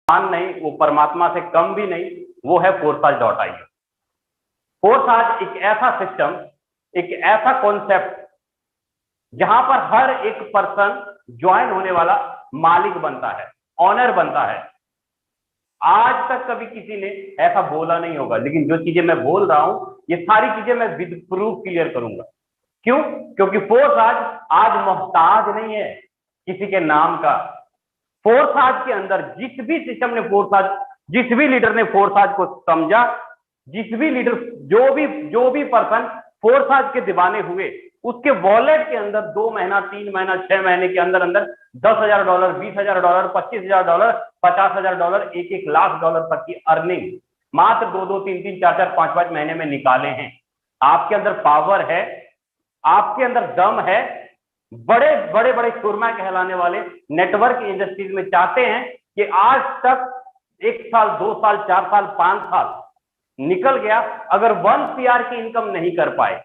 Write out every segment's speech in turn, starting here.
महान नहीं, वो परमात्मा से कम भी नहीं, वो है फोर्साज.io। फोर्साज एक ऐसा सिस्टम, एक ऐसा कॉन्सेप्ट जहां पर हर एक पर्सन ज्वाइन होने वाला मालिक बनता है, ऑनर बनता है। आज तक कभी किसी ने ऐसा बोला नहीं होगा, लेकिन जो चीजें मैं बोल रहा हूं ये सारी चीजें मैं विद प्रूफ क्लियर करूंगा। क्यों? क्योंकि फोर्साज आज मोहताज नहीं है किसी के नाम का। फोर्साज के अंदर जिस भी सिस्टम ने फोर्साज, जिस भी लीडर ने फोर्साज को समझा, जिस भी लीडर, जो भी पर्सन फोर्साज के दीवाने हुए, उसके वॉलेट के अंदर 2 महीना, 3 महीना, 6 महीने के अंदर अंदर $10,000, $20,000, $25,000, $50,000, $1,00,000 तक की अर्निंग मात्र 2-2, 3-3, 4-4, 5-5 महीने में निकाले हैं। आपके अंदर पावर है, आपके अंदर दम है। बड़े बड़े बड़े सुरमा कहलाने वाले नेटवर्क इंडस्ट्रीज में चाहते हैं कि आज तक 1 साल, 2 साल, 4 साल, 5 साल निकल गया, अगर 1 CR की इनकम नहीं कर पाए,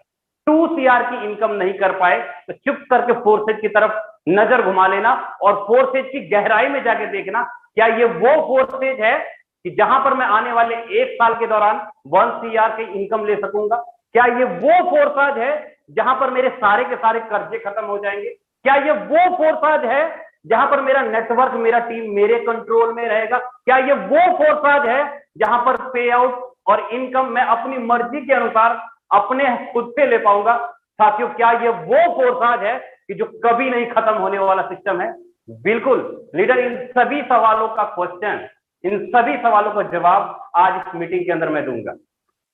2 CR की इनकम नहीं कर पाए, तो चुप करके फोर्सेज की तरफ नजर घुमा लेना और फोर्सेज की गहराई में जाके देखना, क्या ये वो फोर्सेज है कि जहां पर मैं आने वाले 1 साल के दौरान 1 CR की इनकम ले सकूंगा? क्या ये वो फोर्सेज है जहां पर मेरे सारे के सारे कर्जे खत्म हो जाएंगे? क्या ये वो फोर्सेज है जहां पर मेरा नेटवर्क, मेरा टीम मेरे कंट्रोल में रहेगा? क्या ये वो फोर्सेज है जहां पर पे आउट और इनकम मैं अपनी मर्जी के अनुसार अपने खुद से ले पाऊंगा? साथियों, क्या ये वो फोर्सेज है कि जो कभी नहीं खत्म होने वाला सिस्टम है? बिल्कुल लीडर, इन सभी सवालों का क्वेश्चन, इन सभी सवालों का जवाब आज इस मीटिंग के अंदर मैं दूंगा।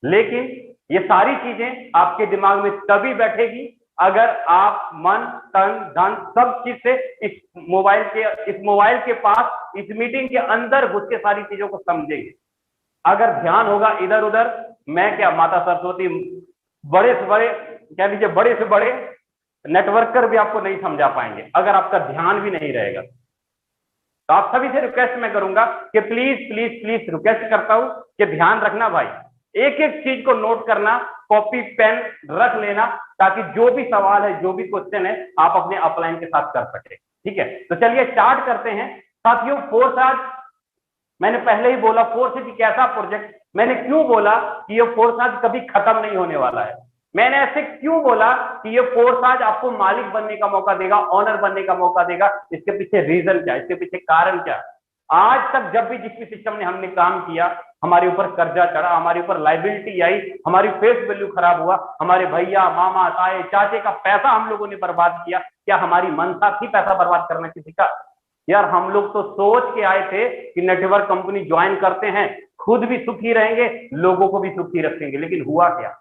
लेकिन ये सारी चीजें आपके दिमाग में तभी बैठेगी अगर आप मन, तन, धन सब चीज से इस मोबाइल के पास, इस मीटिंग के अंदर घुस के सारी चीजों को समझेंगे। अगर ध्यान होगा इधर उधर, मैं क्या, माता सरस्वती, बड़े से बड़े, कह लीजिए बड़े से बड़े नेटवर्कर भी आपको नहीं समझा पाएंगे अगर आपका ध्यान भी नहीं रहेगा। तो आप सभी से रिक्वेस्ट मैं करूंगा कि प्लीज प्लीज प्लीज रिक्वेस्ट करता हूं कि ध्यान रखना भाई, एक एक चीज को नोट करना, कॉपी पेन रख लेना, ताकि जो भी सवाल है, जो भी क्वेश्चन है, आप अपने अपलाइन के साथ कर सके। ठीक है, तो चलिए स्टार्ट करते हैं। साथियों, फोर्साज, मैंने पहले ही बोला फोर्साज एक ऐसा प्रोजेक्ट, मैंने क्यों बोला कि ये फोर्साज कभी खत्म नहीं होने वाला है? मैंने ऐसे क्यों बोला कि ये फोर्साज आपको मालिक बनने का मौका देगा, ऑनर बनने का मौका देगा? इसके पीछे रीजन क्या, इसके पीछे कारण क्या? आज तक जब भी जिस भी सिस्टम ने हमने काम किया, हमारे ऊपर कर्जा चढ़ा, हमारे ऊपर लाइबिलिटी आई, हमारी फेस वैल्यू खराब हुआ, हमारे भैया, मामा, ताए, चाचे का पैसा हम लोगों ने बर्बाद किया। क्या हमारी मनसा थी पैसा बर्बाद करना किसी का? यार, हम लोग तो सोच के आए थे कि नेटवर्क कंपनी ज्वाइन करते हैं, खुद भी सुखी रहेंगे, लोगों को भी सुखी रखेंगे। लेकिन हुआ क्या?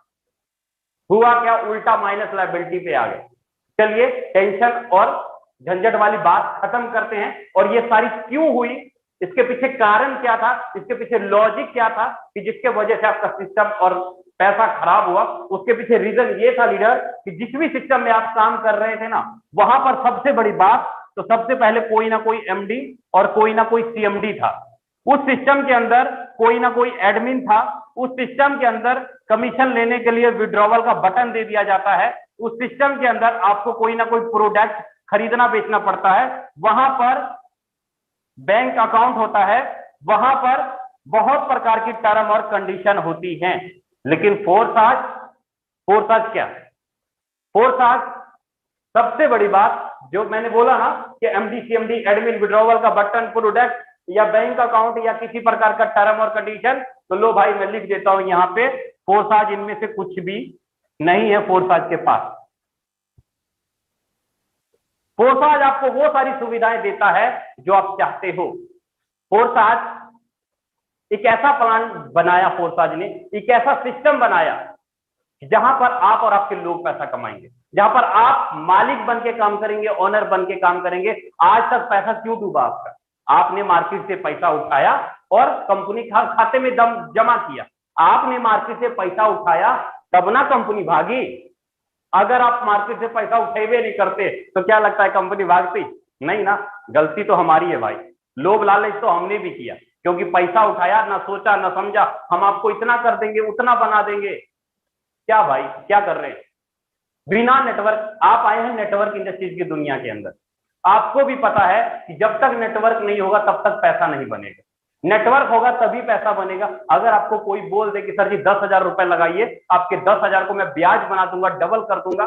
हुआ क्या? उल्टा माइनस लाइबिलिटी पे आ गए। चलिए टेंशन और झंझट वाली बात खत्म करते हैं, और ये सारी क्यों हुई, इसके पीछे कारण क्या था, इसके पीछे लॉजिक क्या था कि जिसके वजह से आपका सिस्टम और पैसा खराब हुआ? उसके पीछे रीजन ये था लीडर कि जिस भी सिस्टम में आप काम कर रहे थे ना, वहां पर सबसे बड़ी बात, तो सबसे पहले कोई ना कोई एमडी और कोई ना कोई सीएमडी था। उस सिस्टम के अंदर कोई ना कोई एडमिन था। उस सिस्टम के अंदर कमीशन लेने के लिए विड्रॉवल का बटन दे दिया जाता है। उस सिस्टम के अंदर आपको कोई ना कोई प्रोडक्ट खरीदना बेचना पड़ता है। वहां पर बैंक अकाउंट होता है। वहां पर बहुत प्रकार की टर्म और कंडीशन होती हैं। लेकिन फोर्साज क्या? फोर्साज सबसे बड़ी बात जो मैंने बोला ना कि एमडी, सीएमडी, एडमिन, विड्रॉवल का बटन, प्रोडक्ट या बैंक अकाउंट या किसी प्रकार का टर्म और कंडीशन, तो लो भाई मैं लिख देता हूं यहां पे, फोर्साज इनमें से कुछ भी नहीं है। फोर्साज के पास, फोर्साज आपको वो सारी सुविधाएं देता है जो आप चाहते हो। फोर्साज एक ऐसा प्लान बनाया, फोर्साज ने एक ऐसा सिस्टम बनाया जहां पर आप और आपके लोग पैसा कमाएंगे, जहां पर आप मालिक बन के काम करेंगे, ओनर बन के काम करेंगे। आज तक पैसा क्यों डूबा आपका? आपने मार्केट से पैसा उठाया और कंपनी खाते में जमा किया। आपने मार्केट से पैसा उठाया तब ना कंपनी भागी। अगर आप मार्केट से पैसा उठेबे नहीं करते तो क्या लगता है कंपनी भागती? नहीं ना। गलती तो हमारी है भाई, लोभ लालच तो हमने भी किया, क्योंकि पैसा उठाया, ना सोचा ना समझा, हम आपको इतना कर देंगे, उतना बना देंगे। क्या भाई, क्या कर रहे हैं? बिना नेटवर्क, आप आए हैं नेटवर्क इंडस्ट्रीज की दुनिया के अंदर, आपको भी पता है कि जब तक नेटवर्क नहीं होगा तब तक पैसा नहीं बनेगा। नेटवर्क होगा तभी पैसा बनेगा। अगर आपको कोई बोल दे कि सर जी 10,000 रुपए लगाइए, आपके 10,000 को मैं ब्याज बना दूंगा, डबल कर दूंगा,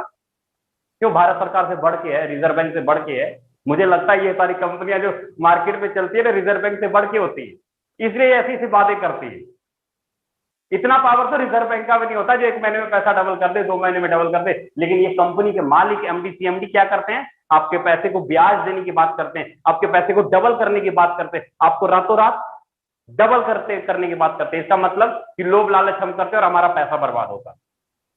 क्यों? भारत सरकार से बढ़ के है, रिजर्व बैंक से बढ़ के है। मुझे लगता है ये सारी कंपनियां जो मार्केट में चलती है ना, रिजर्व बैंक से बढ़ के होती है, इसलिए ऐसी ऐसी बातें करती है। इतना पावर तो रिजर्व बैंक का भी नहीं होता जो 1 महीने में पैसा डबल कर दे, 2 महीने में डबल कर दे। लेकिन ये कंपनी के मालिक एमडी सीएमडी क्या करते हैं? आपके पैसे को ब्याज देने की बात करते हैं, आपके पैसे को डबल करने की बात करते हैं, आपको रातों रात डबल करने की बात करते हैं। इसका मतलब कि लोभ लालच हम करते हैं और हमारा पैसा बर्बाद होता है।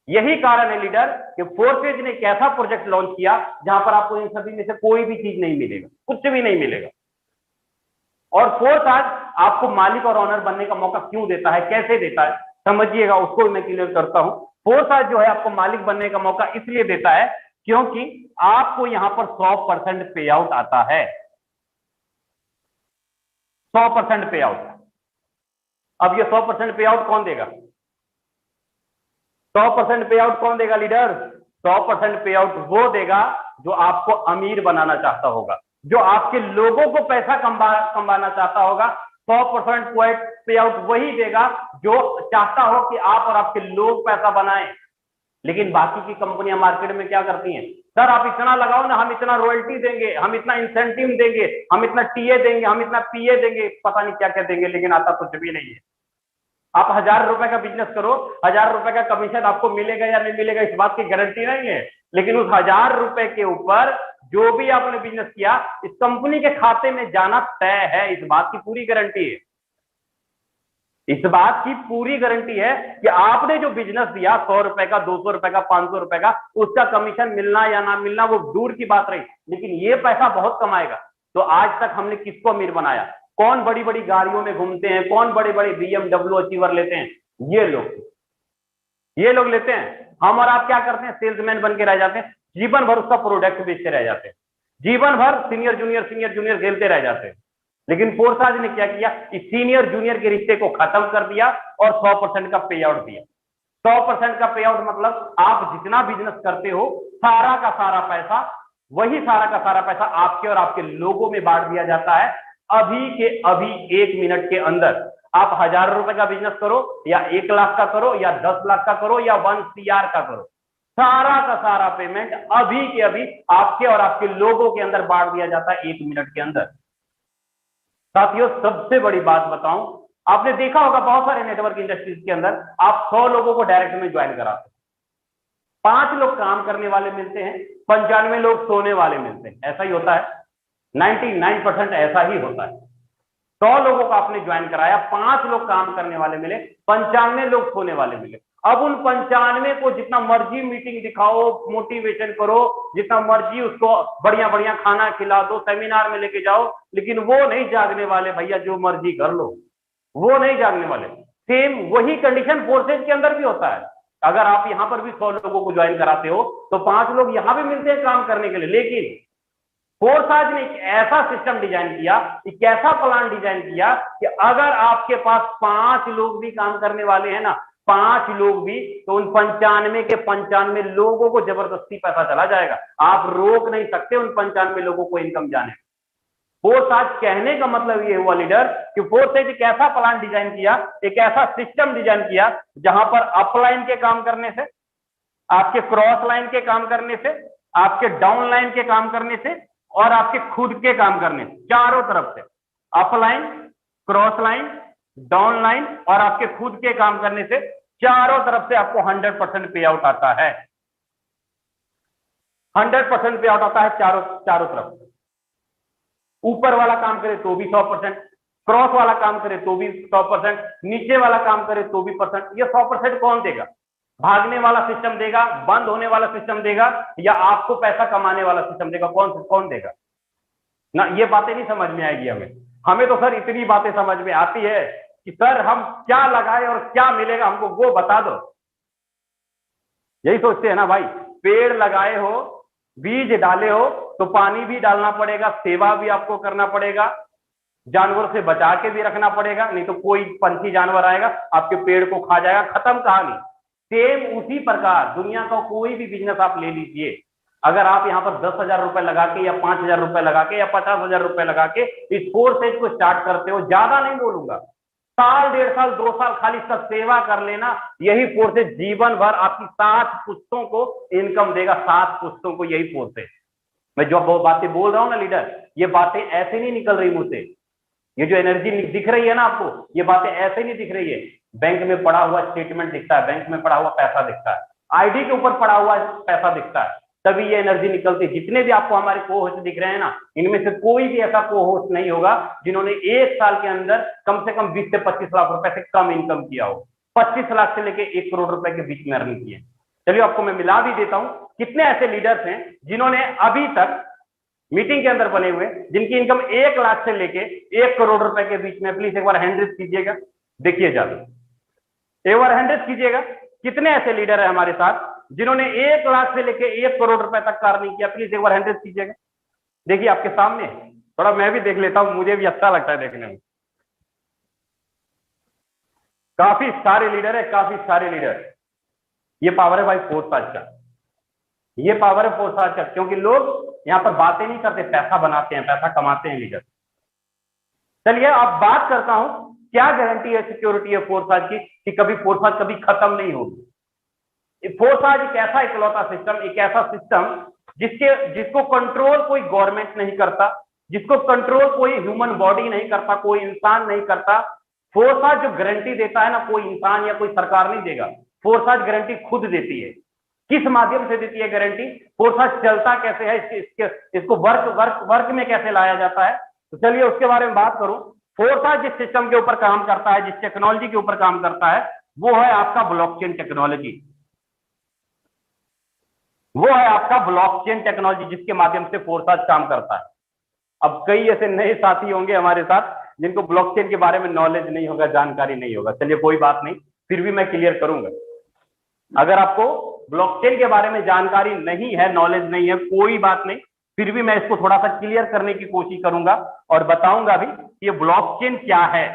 यही कारण है लीडर कि फोर्सेज ने एक ऐसा प्रोजेक्ट लॉन्च किया जहां पर आपको इन सभी में से कोई भी चीज नहीं मिलेगा, कुछ भी नहीं मिलेगा। और फोर्स आज आपको मालिक और ऑनर बनने का मौका क्यों देता है, कैसे देता है, समझिएगा, उसको मैं क्लियर करता हूं। फोर्स आज जो है आपको मालिक बनने का मौका इसलिए देता है क्योंकि आपको यहां पर 100% पे आउट आता है, 100% पे आउट। अब ये 100% पे आउट कौन देगा? 100% पे आउट कौन देगा लीडर? 100% पे आउट वो देगा जो आपको अमीर बनाना चाहता होगा, जो आपके लोगों को पैसा कमाना चाहता होगा। 100% पे आउट वही देगा जो चाहता हो कि आप और आपके लोग पैसा बनाएं। लेकिन बाकी की कंपनियां मार्केट में क्या करती हैं? सर आप इतना लगाओ ना, हम इतना रॉयल्टी देंगे, हम इतना इंसेंटिव देंगे, हम इतना टीए देंगे, हम इतना पीए देंगे, पता नहीं क्या क्या देंगे, लेकिन आता कुछ भी नहीं है। आप 1,000 रुपए का बिजनेस करो, 1,000 रुपए का कमीशन आपको मिलेगा या नहीं मिलेगा इस बात की गारंटी नहीं है, लेकिन उस 1,000 रुपए के ऊपर जो भी आपने बिजनेस किया इस कंपनी के खाते में जाना तय है। इस बात की पूरी गारंटी है, इस बात की पूरी गारंटी है कि आपने जो बिजनेस दिया 100 रुपए का, 200 रुपए का, 500 रुपए का, उसका कमीशन मिलना या ना मिलना वो दूर की बात रही, लेकिन ये पैसा बहुत कमाएगा। तो आज तक हमने किसको अमीर बनाया? कौन बड़ी बड़ी गाड़ियों में घूमते हैं, कौन बड़े बड़े BMW अचीवर लेते हैं? ये लोग लेते हैं। हम और आप क्या करते हैं? सेल्समैन बन के रह जाते हैं, जीवन भर उसका प्रोडक्ट बेचते रह जाते हैं, जीवन भर सीनियर जूनियर खेलते रह जाते हैं। लेकिन फोर्साज ने क्या किया? इस सीनियर जूनियर के रिश्ते को खत्म कर दिया और 100% का पे आउट दिया। 100% का पे आउट मतलब आप जितना बिजनेस करते हो सारा का सारा पैसा, वही सारा का सारा पैसा आपके और आपके लोगों में बांट दिया जाता है। अभी के अभी 1 मिनट के अंदर आप 1,000 रुपए का बिजनेस करो या 1 लाख का करो या 10 लाख का करो या 1 CR का करो, सारा का सारा पेमेंट अभी के अभी आपके और आपके लोगों के अंदर बांट दिया जाता है 1 मिनट के अंदर। साथियों सबसे बड़ी बात बताऊं, आपने देखा होगा बहुत सारे नेटवर्क इंडस्ट्रीज के अंदर आप 100 लोगों को डायरेक्ट में ज्वाइन कराते हैं, 5 लोग काम करने वाले मिलते हैं, 95 लोग सोने वाले मिलते हैं। ऐसा ही होता है, 99% ऐसा ही होता है। 100 लोगों को आपने ज्वाइन कराया, 5 लोग काम करने वाले मिले, 95 लोग सोने वाले मिले। अब उन 95 को जितना मर्जी मीटिंग दिखाओ, मोटिवेशन करो, जितना मर्जी उसको बढ़िया बढ़िया खाना खिला दो, सेमिनार में लेके जाओ, लेकिन वो नहीं जागने वाले भैया, जो मर्जी कर लो, वो नहीं जागने वाले। सेम वही कंडीशन फोर्सेज के अंदर भी होता है। अगर आप यहां पर भी 100 लोगों को ज्वाइन कराते हो तो 5 लोग यहां भी मिलते हैं काम करने के लिए, लेकिन फोर्साज ने एक ऐसा सिस्टम डिजाइन किया, एक ऐसा प्लान डिजाइन किया कि अगर आपके पास 5 लोग भी काम करने वाले हैं ना, 5 लोग भी, तो उन 95 के 95 लोगों को जबरदस्ती पैसा चला जाएगा। आप रोक नहीं सकते उन 95 लोगों को इनकम जाने। फोर्साज कहने का मतलब ये हुआ लीडर कि फोर्सेज एक ऐसा प्लान डिजाइन किया, एक ऐसा सिस्टम डिजाइन किया जहां पर अपलाइन के काम करने से, आपके क्रॉस लाइन के काम करने से, आपके डाउन लाइन के काम करने से और आपके खुद के काम करने से, चारों तरफ से, upline, cross line, down line और आपके खुद के काम करने से, चारों तरफ से आपको 100% पे आउट आता है। 100% पे आउट आता है चारों तरफ से। ऊपर वाला काम करे तो भी 100%, क्रॉस वाला काम करे तो भी 100%, नीचे वाला काम करे तो भी %। ये 100% कौन देगा? भागने वाला सिस्टम देगा, बंद होने वाला सिस्टम देगा, या आपको पैसा कमाने वाला सिस्टम देगा? कौन देगा ना? ये बातें नहीं समझ में आएगी हमें तो सर इतनी बातें समझ में आती है कि सर हम क्या लगाए और क्या मिलेगा हमको वो बता दो। यही सोचते हैं ना भाई, पेड़ लगाए हो, बीज डाले हो तो पानी भी डालना पड़ेगा, सेवा भी आपको करना पड़ेगा, जानवरों से बचा के भी रखना पड़ेगा, नहीं तो कोई पंछी जानवर आएगा आपके पेड़ को खा जाएगा, खत्म कहानी। सेम उसी प्रकार दुनिया का कोई भी बिजनेस आप ले लीजिए, अगर आप यहाँ पर 10,000 रुपए लगा के या 5,000 रुपए लगा के या 50,000 रुपए लगा के इस फोर्सेज को स्टार्ट करते हो, ज्यादा नहीं बोलूंगा, साल, 1.5 साल, 2 साल खाली इसका सेवा कर लेना, यही फोर्सेज जीवन भर आपकी 7 पुश्तों को इनकम देगा। 7 पुश्तों को यही फोर्सेज। मैं जो बातें बोल रहा हूं ना लीडर, ये बातें ऐसे नहीं निकल रही मुझसे। ये जो एनर्जी दिख रही है ना आपको, ये बातें ऐसे नहीं दिख रही है। बैंक में पड़ा हुआ स्टेटमेंट दिखता है, बैंक में पड़ा हुआ पैसा दिखता है, आईडी के ऊपर पड़ा हुआ पैसा दिखता है, तभी ये एनर्जी निकलती है। जितने भी आपको हमारे को होस्ट दिख रहे हैं ना, इनमें से कोई भी ऐसा को होस्ट नहीं होगा जिन्होंने 1 साल के अंदर कम से कम 20 से 25 लाख रुपए से कम इनकम किया हो। 25 लाख से लेके 1 करोड़ रुपए के बीच में अर्निंग की है। चलिए आपको मैं मिला भी देता हूं, कितने ऐसे लीडर्स हैं जिन्होंने अभी तक मीटिंग के अंदर बने हुए, जिनकी इनकम 1 लाख से लेके 1 करोड़ रुपए के बीच में। प्लीज एक बार हैंड रेज कीजिएगा, देखिए ज्यादा, एक बार हैंड रेज कीजिएगा। कितने ऐसे लीडर है हमारे साथ जिन्होंने 1 लाख से लेके 1 करोड़ रुपए तक कार्य नहीं किया? प्लीज एक बार हैंड रेज कीजिएगा। देखिए आपके सामने, थोड़ा मैं भी देख लेता हूं, मुझे भी अच्छा लगता है देखने में। काफी सारे लीडर है, काफी सारे लीडर। ये पावर है भाई फोर्स आज का, ये पावर है फोर्स आज का, क्योंकि लोग यहां पर बातें नहीं करते, पैसा बनाते हैं, पैसा कमाते हैं लीडर। चलिए अब बात करता हूं, क्या गारंटी है, सिक्योरिटी है फोर्स आज की कि कभी फोर्स आज कभी खत्म नहीं होगी। फोर्स आज एक ऐसा इकलौता सिस्टम, एक ऐसा सिस्टम जिसको कंट्रोल कोई गवर्नमेंट नहीं करता, जिसको कंट्रोल कोई ह्यूमन बॉडी नहीं करता, कोई इंसान नहीं करता। फोर्स आज जो गारंटी देता है ना, कोई इंसान या कोई सरकार नहीं देगा, फोर्स आज गारंटी खुद देती है। किस माध्यम से देती है गारंटी? फोर्स आज चलता कैसे है, इसको वर्क में कैसे लाया जाता है, तो चलिए उसके बारे में बात करूं। फोर्स आज जिस सिस्टम के ऊपर काम करता है, जिस टेक्नोलॉजी के ऊपर काम करता है, वो है आपका ब्लॉकचेन टेक्नोलॉजी। वो है आपका ब्लॉकचेन टेक्नोलॉजी, जिसके माध्यम से फोर्स आज काम करता है। अब कई ऐसे नए साथी होंगे हमारे साथ जिनको ब्लॉकचेन के बारे में नॉलेज नहीं होगा, जानकारी नहीं होगा। चलिए कोई बात नहीं, फिर भी मैं क्लियर करूंगा। अगर आपको ब्लॉकचेन के बारे में जानकारी नहीं है, नॉलेज नहीं है, कोई बात नहीं, फिर भी मैं इसको थोड़ा सा क्लियर करने की कोशिश करूंगा और बताऊंगा भी कि ये ब्लॉकचेन क्या है।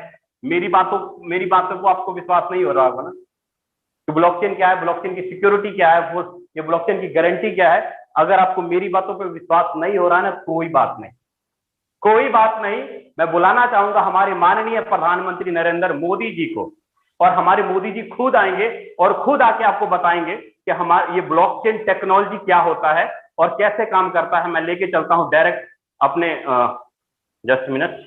मेरी बातों को आपको विश्वास नहीं हो रहा होगा ना कि ब्लॉकचेन क्या है, ब्लॉकचेन की सिक्योरिटी क्या है, ये ब्लॉकचेन की गारंटी क्या है। अगर आपको मेरी बातों पर विश्वास नहीं हो रहा है ना, कोई बात नहीं, कोई बात नहीं। मैं बुलाना चाहूंगा हमारे माननीय प्रधानमंत्री नरेंद्र मोदी जी को, और हमारे मोदी जी खुद आएंगे और खुद आके आपको बताएंगे कि हमारा ये ब्लॉकचेन टेक्नोलॉजी क्या होता है और कैसे काम करता है। मैं लेके चलता हूं डायरेक्ट अपने जस्ट मिनट।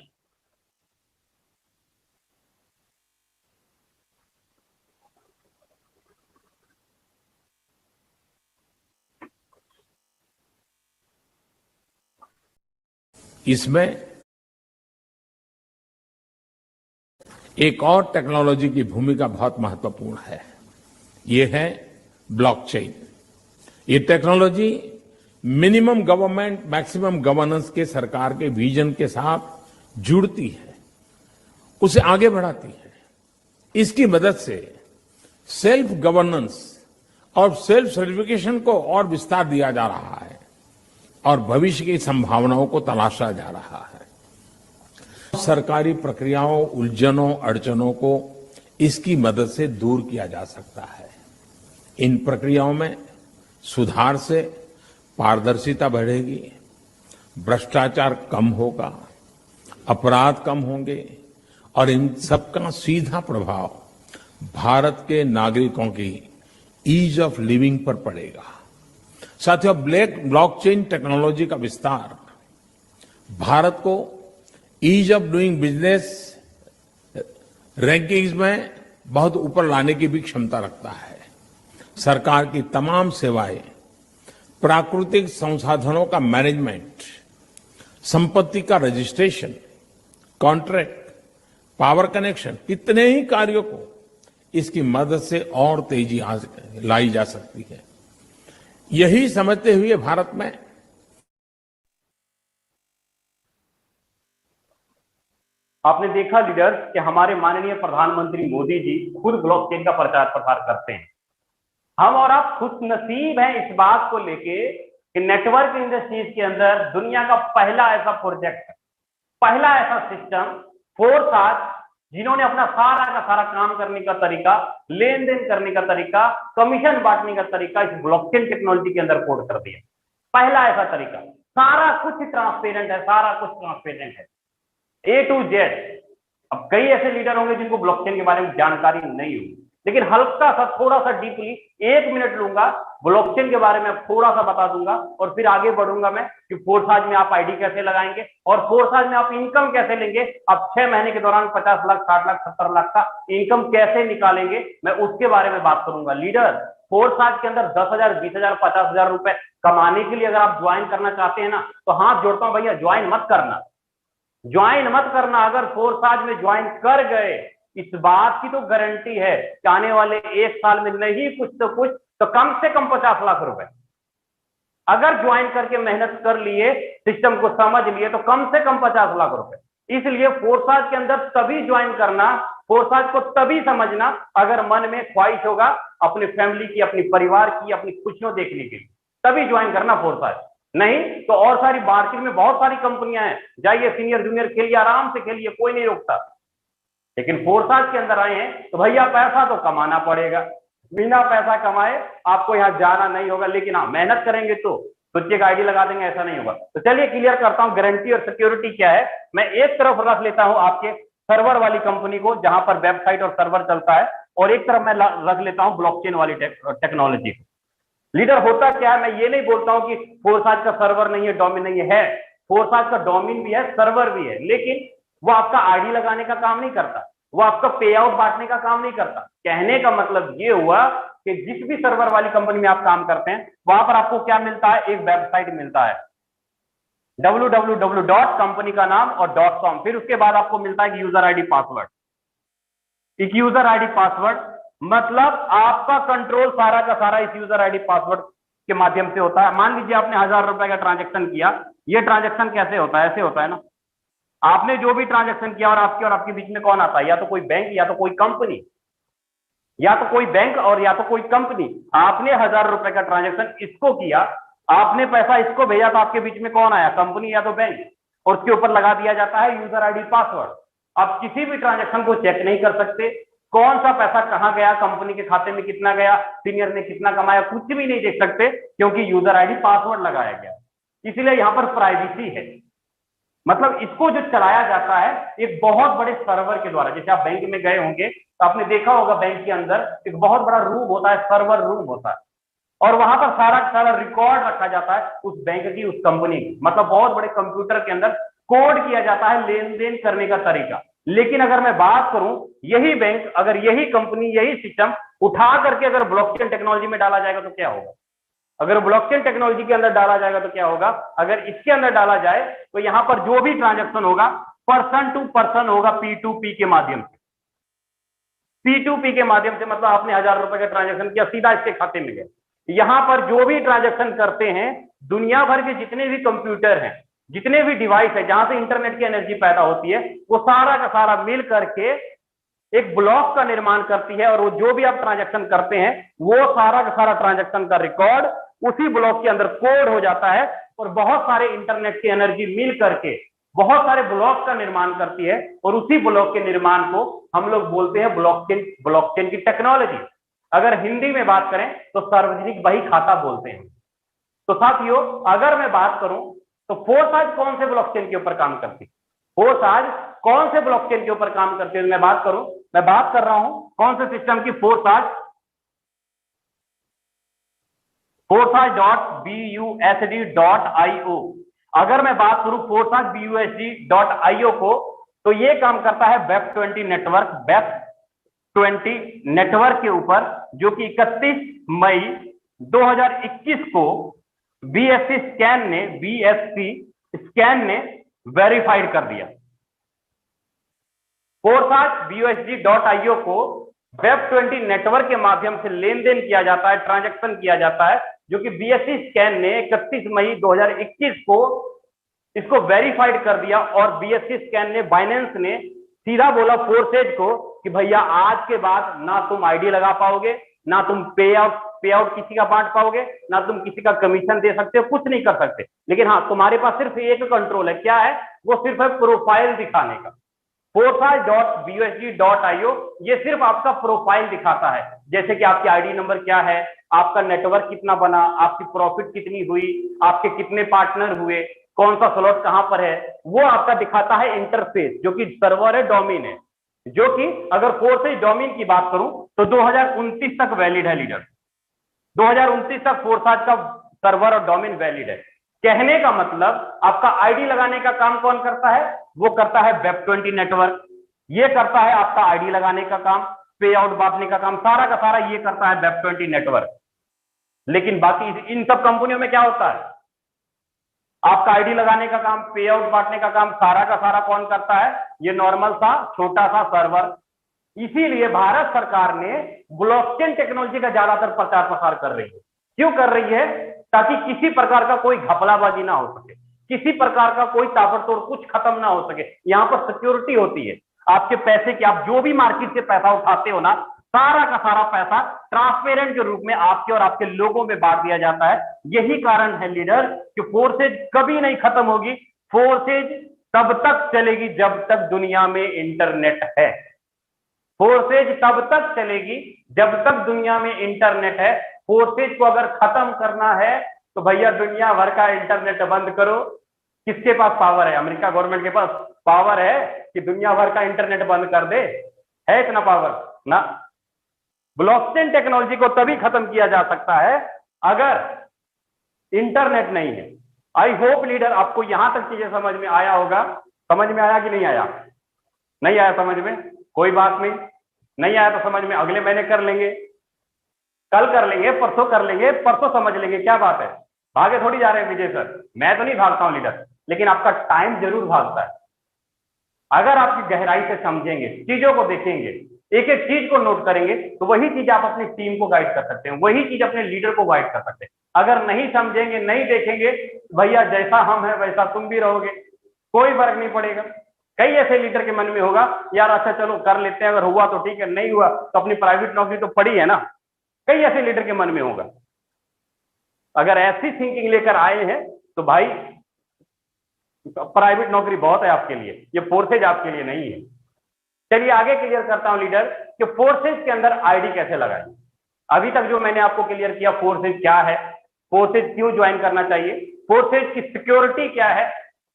इसमें एक और टेक्नोलॉजी की भूमिका बहुत महत्वपूर्ण है, ये है ब्लॉकचेन। ये technology minimum government maximum governance के सरकार के विजन के साथ जुड़ती है, उसे आगे बढ़ाती है। इसकी मदद से सेल्फ गवर्नेंस और सेल्फ सर्टिफिकेशन को और विस्तार दिया जा रहा है और भविष्य की संभावनाओं को तलाशा जा रहा है। सरकारी प्रक्रियाओं, उलझनों, अड़चनों को इसकी मदद से दूर किया जा सकता है। इन प्रक्रियाओं में सुधार से पारदर्शिता बढ़ेगी, भ्रष्टाचार कम होगा, अपराध कम होंगे और इन सबका सीधा प्रभाव भारत के नागरिकों की ईज ऑफ लिविंग पर पड़ेगा। साथियों, ब्लॉकचेन टेक्नोलॉजी का विस्तार भारत को ease of doing business rankings में बहुत ऊपर लाने की भी क्षमता रखता है। सरकार की तमाम सेवाएं, प्राकृतिक संसाधनों का मैनेजमेंट, संपत्ति का रजिस्ट्रेशन, कॉन्ट्रैक्ट, पावर कनेक्शन, कितने ही कार्यों को इसकी मदद से और तेजी लाई जा सकती है। यही समझते हुए भारत में आपने देखा लीडर्स कि हमारे माननीय प्रधानमंत्री मोदी जी खुद ब्लॉकचेन का प्रचार प्रसार करते हैं। हम और आप खुशनसीब हैं इस बात को लेके कि नेटवर्क इंडस्ट्रीज के अंदर दुनिया का पहला ऐसा प्रोजेक्ट, पहला ऐसा सिस्टम फोर्स आज, जिन्होंने अपना सारा का सारा काम करने का तरीका, लेन देन करने का तरीका, कमीशन बांटने का तरीका इस ब्लॉकचेन टेक्नोलॉजी के अंदर कोड कर दिया। पहला ऐसा तरीका। सारा कुछ ट्रांसपेरेंट है, सारा कुछ ट्रांसपेरेंट है, ए टू जेड। अब कई ऐसे लीडर होंगे जिनको ब्लॉकचेन के बारे में जानकारी नहीं होगी, लेकिन हल्का सा थोड़ा सा डीपली 1 मिनट लूंगा, ब्लॉकचेन के बारे में थोड़ा सा बता दूंगा, और फिर आगे बढ़ूंगा मैं कि फोर्साज में आप आईडी कैसे लगाएंगे और फोर्साज में आप इनकम कैसे लेंगे। आप 6 महीने के दौरान 50 लाख, 60 लाख, 70 लाख का इनकम कैसे निकालेंगे, मैं उसके बारे में बात करूंगा। लीडर, फोर्साज के अंदर 10,000, 20,000, 50,000 रुपए कमाने के लिए अगर आप ज्वाइन करना चाहते हैं ना, तो हाथ जोड़ता हूं भैया, ज्वाइन मत करना, ज्वाइन मत करना। अगर फोर्साज में ज्वाइन कर गए, इस बात की तो गारंटी है कि आने वाले 1 साल में नहीं कुछ तो कुछ तो कम से कम 50 लाख रुपए अगर ज्वाइन करके मेहनत कर लिए, सिस्टम को समझ लिए, तो कम से कम 50 लाख रुपए। इसलिए फोर्साज के अंदर तभी ज्वाइन करना, फोर्साज को तभी समझना अगर मन में ख्वाहिश होगा अपनी फैमिली की, अपनी परिवार की, अपनी खुशियों देखने के लिए, तभी ज्वाइन करना फोर्साज। नहीं तो और सारी मार्केट में बहुत सारी कंपनियां हैं, जाइए सीनियर जूनियर खेलिए, आराम से खेलिए, कोई नहीं रोकता। लेकिन फोर्साज के अंदर आए हैं तो भैया पैसा तो कमाना पड़ेगा, बिना पैसा कमाए आपको यहां जाना नहीं होगा। लेकिन हाँ, मेहनत करेंगे तो सोचिए एक आईडी लगा देंगे, ऐसा नहीं होगा। तो चलिए क्लियर करता हूं गारंटी और सिक्योरिटी क्या है। मैं एक तरफ रख लेता हूं आपके सर्वर वाली कंपनी को जहां पर वेबसाइट और सर्वर चलता है, और एक तरफ मैं रख लेता हूं ब्लॉकचेन वाली टेक्नोलॉजी को। लीडर होता क्या है, मैं ये नहीं बोलता हूं कि फोर्साज का सर्वर नहीं है, डोमेन नहीं है, फोर्साज का डोमेन भी है, सर्वर भी है, लेकिन वो आपका आईडी लगाने का काम नहीं करता, वो आपका पे आउट बांटने का काम नहीं करता। कहने का मतलब ये हुआ कि जिस भी सर्वर वाली कंपनी में आप काम करते हैं, वहां पर आपको क्या मिलता है, एक वेबसाइट मिलता है www. कंपनी का नाम और .com, फिर उसके बाद आपको मिलता है यूजर आईडी पासवर्ड। एक यूजर आईडी पासवर्ड मतलब आपका कंट्रोल सारा का सारा इस यूजर आईडी पासवर्ड के माध्यम से होता है। मान लीजिए आपने 1000 रुपए का ट्रांजेक्शन किया, ये ट्रांजेक्शन कैसे होता है, ऐसे होता है ना, आपने जो भी ट्रांजेक्शन किया और आपके बीच में कौन आता है, या तो कोई बैंक या तो कोई कंपनी, या तो कोई बैंक और या तो कोई कंपनी। आपने 1000 रुपए का ट्रांजेक्शन इसको किया, आपने पैसा इसको भेजा, तो आपके बीच में कौन आया, कंपनी या तो बैंक, और उसके ऊपर लगा दिया जाता है यूजर आईडी पासवर्ड। आप किसी भी ट्रांजेक्शन को चेक नहीं कर सकते, कौन सा पैसा कहां गया, कंपनी के खाते में कितना गया, सीनियर ने कितना कमाया, कुछ भी नहीं देख सकते, क्योंकि यूजर आईडी पासवर्ड लगाया गया। इसलिए यहां पर प्राइवेसी है। मतलब इसको जो चलाया जाता है एक बहुत बड़े सर्वर के द्वारा। जैसे आप बैंक में गए होंगे तो आपने देखा होगा बैंक के अंदर एक बहुत बड़ा रूम होता है, सर्वर रूम होता है, और वहां पर सारा सारा रिकॉर्ड रखा जाता है उस बैंक की, उस कंपनी की। मतलब बहुत बड़े कंप्यूटर के अंदर कोड किया जाता है लेन देन करने का तरीका। लेकिन अगर मैं बात करूं, यही बैंक, अगर यही कंपनी, यही सिस्टम उठा करके अगर ब्लॉकचेन टेक्नोलॉजी में डाला जाएगा तो क्या होगा, अगर ब्लॉकचेन टेक्नोलॉजी के अंदर डाला जाएगा तो क्या होगा, अगर इसके अंदर डाला जाए तो यहां पर जो भी ट्रांजैक्शन होगा पर्सन टू पर्सन होगा, P2P के माध्यम से। P2P के माध्यम से मतलब आपने 1000 रुपए का ट्रांजैक्शन किया, सीधा इसके खाते में गया। यहां पर जो भी ट्रांजैक्शन करते हैं, दुनिया भर के जितने भी कंप्यूटर हैं, जितने भी डिवाइस है जहां से इंटरनेट की एनर्जी पैदा होती है, वो सारा का सारा मिल करके एक ब्लॉक का निर्माण करती है। और वो जो भी आप ट्रांजैक्शन करते हैं, वो सारा का सारा ट्रांजैक्शन का रिकॉर्ड उसी ब्लॉक के अंदर कोड हो जाता है, और बहुत सारे इंटरनेट की एनर्जी मिल करके बहुत सारे ब्लॉक का निर्माण करती है, और उसी ब्लॉक के निर्माण को हम लोग बोलते हैं ब्लॉकचेन, ब्लॉकचेन की टेक्नोलॉजी। अगर हिंदी में बात करें तो सार्वजनिक बही खाता बोलते हैं। तो साथियों, अगर मैं बात करूं तो फोर्साज कौन से ब्लॉकचेन के ऊपर काम करती है, फोर्साज कौन से ब्लॉकचेन के ऊपर काम करती है, मैं बात करूं, मैं बात कर रहा हूं कौन से सिस्टम की, forsage.busd.io। अगर मैं बात करूं फोर्साज busd.io को, तो ये काम करता है वेब20 नेटवर्क, वेब20 नेटवर्क के ऊपर, जो कि 31 मई 2021 को बीएससी स्कैन ने वेरीफाइड कर दिया। फोर्साज busd.io को वेब20 नेटवर्क के माध्यम से लेन देन किया जाता है, ट्रांजैक्शन किया जाता है, जो कि बीएससी स्कैन ने 31 मई 2021 को इसको वेरीफाइड कर दिया। और बीएससी स्कैन ने, बाइनेंस ने सीधा बोला फोर्सेज को कि भैया आज के बाद ना तुम आईडी लगा पाओगे, ना तुम पे आउट किसी का बांट पाओगे, ना तुम किसी का कमीशन दे सकते हो, कुछ नहीं कर सकते। लेकिन हाँ, तुम्हारे पास सिर्फ एक कंट्रोल है, क्या है वो, सिर्फ है प्रोफाइल दिखाने का। forsage.busd.io ये सिर्फ आपका प्रोफाइल दिखाता है, जैसे कि आपकी आईडी नंबर क्या है, आपका नेटवर्क कितना बना, आपकी प्रॉफिट कितनी हुई, आपके कितने पार्टनर हुए, कौन सा स्लॉट कहां पर है, वो आपका दिखाता है इंटरफेस, जो कि सर्वर है, डोमेन है, जो कि अगर फोर्सेज डोमेन की बात करूं तो 2029 तक वैलिड है लीडर। 2029 तक फोर्साज का सर्वर और डोमेन वैलिड है। कहने का मतलब आपका आईडी लगाने का काम कौन करता है? वो करता है वेब20 नेटवर्क, ये करता है आपका आईडी लगाने का काम, पे आउट बांटने का काम, सारा का सारा ये करता है वेब20 नेटवर्क। लेकिन बाकी इन सब कंपनियों में क्या होता है? आपका आईडी लगाने का काम, पे आउट बांटने का काम, सारा का सारा कौन करता है? ये नॉर्मल सा छोटा सा सर्वर। इसीलिए भारत सरकार ने ब्लॉकचेन टेक्नोलॉजी का ज्यादातर प्रचार प्रसार कर रही है। क्यों कर रही है? ताकि किसी प्रकार का कोई घपलाबाजी ना हो सके, किसी प्रकार का कोई ताबड़तोड़ कुछ खत्म ना हो सके। यहां पर सिक्योरिटी होती है आपके पैसे की। आप जो भी मार्केट से पैसा उठाते हो ना, सारा का सारा पैसा ट्रांसपेरेंट के रूप में आपके और आपके लोगों में बांट दिया जाता है। यही कारण है लीडर कि फोर्सेज कभी नहीं खत्म होगी। फोर्सेज तब तक चलेगी जब तक दुनिया में इंटरनेट है। फोर्सेज तब तक चलेगी जब तक दुनिया में इंटरनेट है। फोर्सेज को अगर खत्म करना है तो भैया दुनिया भर का इंटरनेट बंद करो। किसके पास पावर है? अमेरिका गवर्नमेंट के पास पावर है कि दुनिया भर का इंटरनेट बंद कर दे? है इतना पावर ना। ब्लॉकचेन टेक्नोलॉजी को तभी खत्म किया जा सकता है अगर इंटरनेट नहीं है। आई होप लीडर आपको यहां तक चीजें समझ में आया होगा। समझ में आया कि नहीं आया? नहीं आया समझ में? कोई बात नहीं, नहीं आया तो समझ में अगले महीने कर लेंगे, कल कर लेंगे, परसों कर लेंगे, परसों समझ लेंगे। क्या बात है? भागे थोड़ी जा रहे हैं विजय सर। मैं तो नहीं भागता हूं लीडर, लेकिन आपका टाइम जरूर भागता है। अगर आपकी गहराई से समझेंगे, चीजों को देखेंगे, एक एक चीज को नोट करेंगे, तो वही चीज आप अपनी टीम को गाइड कर सकते हैं, वही चीज अपने लीडर को गाइड कर सकते हैं। अगर नहीं समझेंगे, नहीं देखेंगे, भैया जैसा हम है वैसा तुम भी रहोगे, कोई फर्क नहीं पड़ेगा। कई ऐसे लीडर के मन में होगा यार अच्छा चलो कर लेते हैं, अगर हुआ तो ठीक है, नहीं हुआ तो अपनी प्राइवेट नौकरी तो पड़ी है ना। कई ऐसे लीडर के मन में होगा। अगर ऐसी थिंकिंग लेकर आए हैं तो भाई प्राइवेट नौकरी बहुत है आपके लिए, ये फोर्सेज आपके लिए नहीं है। चलिए आगे क्लियर करता हूं लीडर कि फोर्सेज के अंदर आईडी कैसे लगाएं। अभी तक जो मैंने आपको क्लियर किया, फोर्सेज क्या है, फोर्सेज क्यों ज्वाइन करना चाहिए, फोर्सेज की सिक्योरिटी क्या है,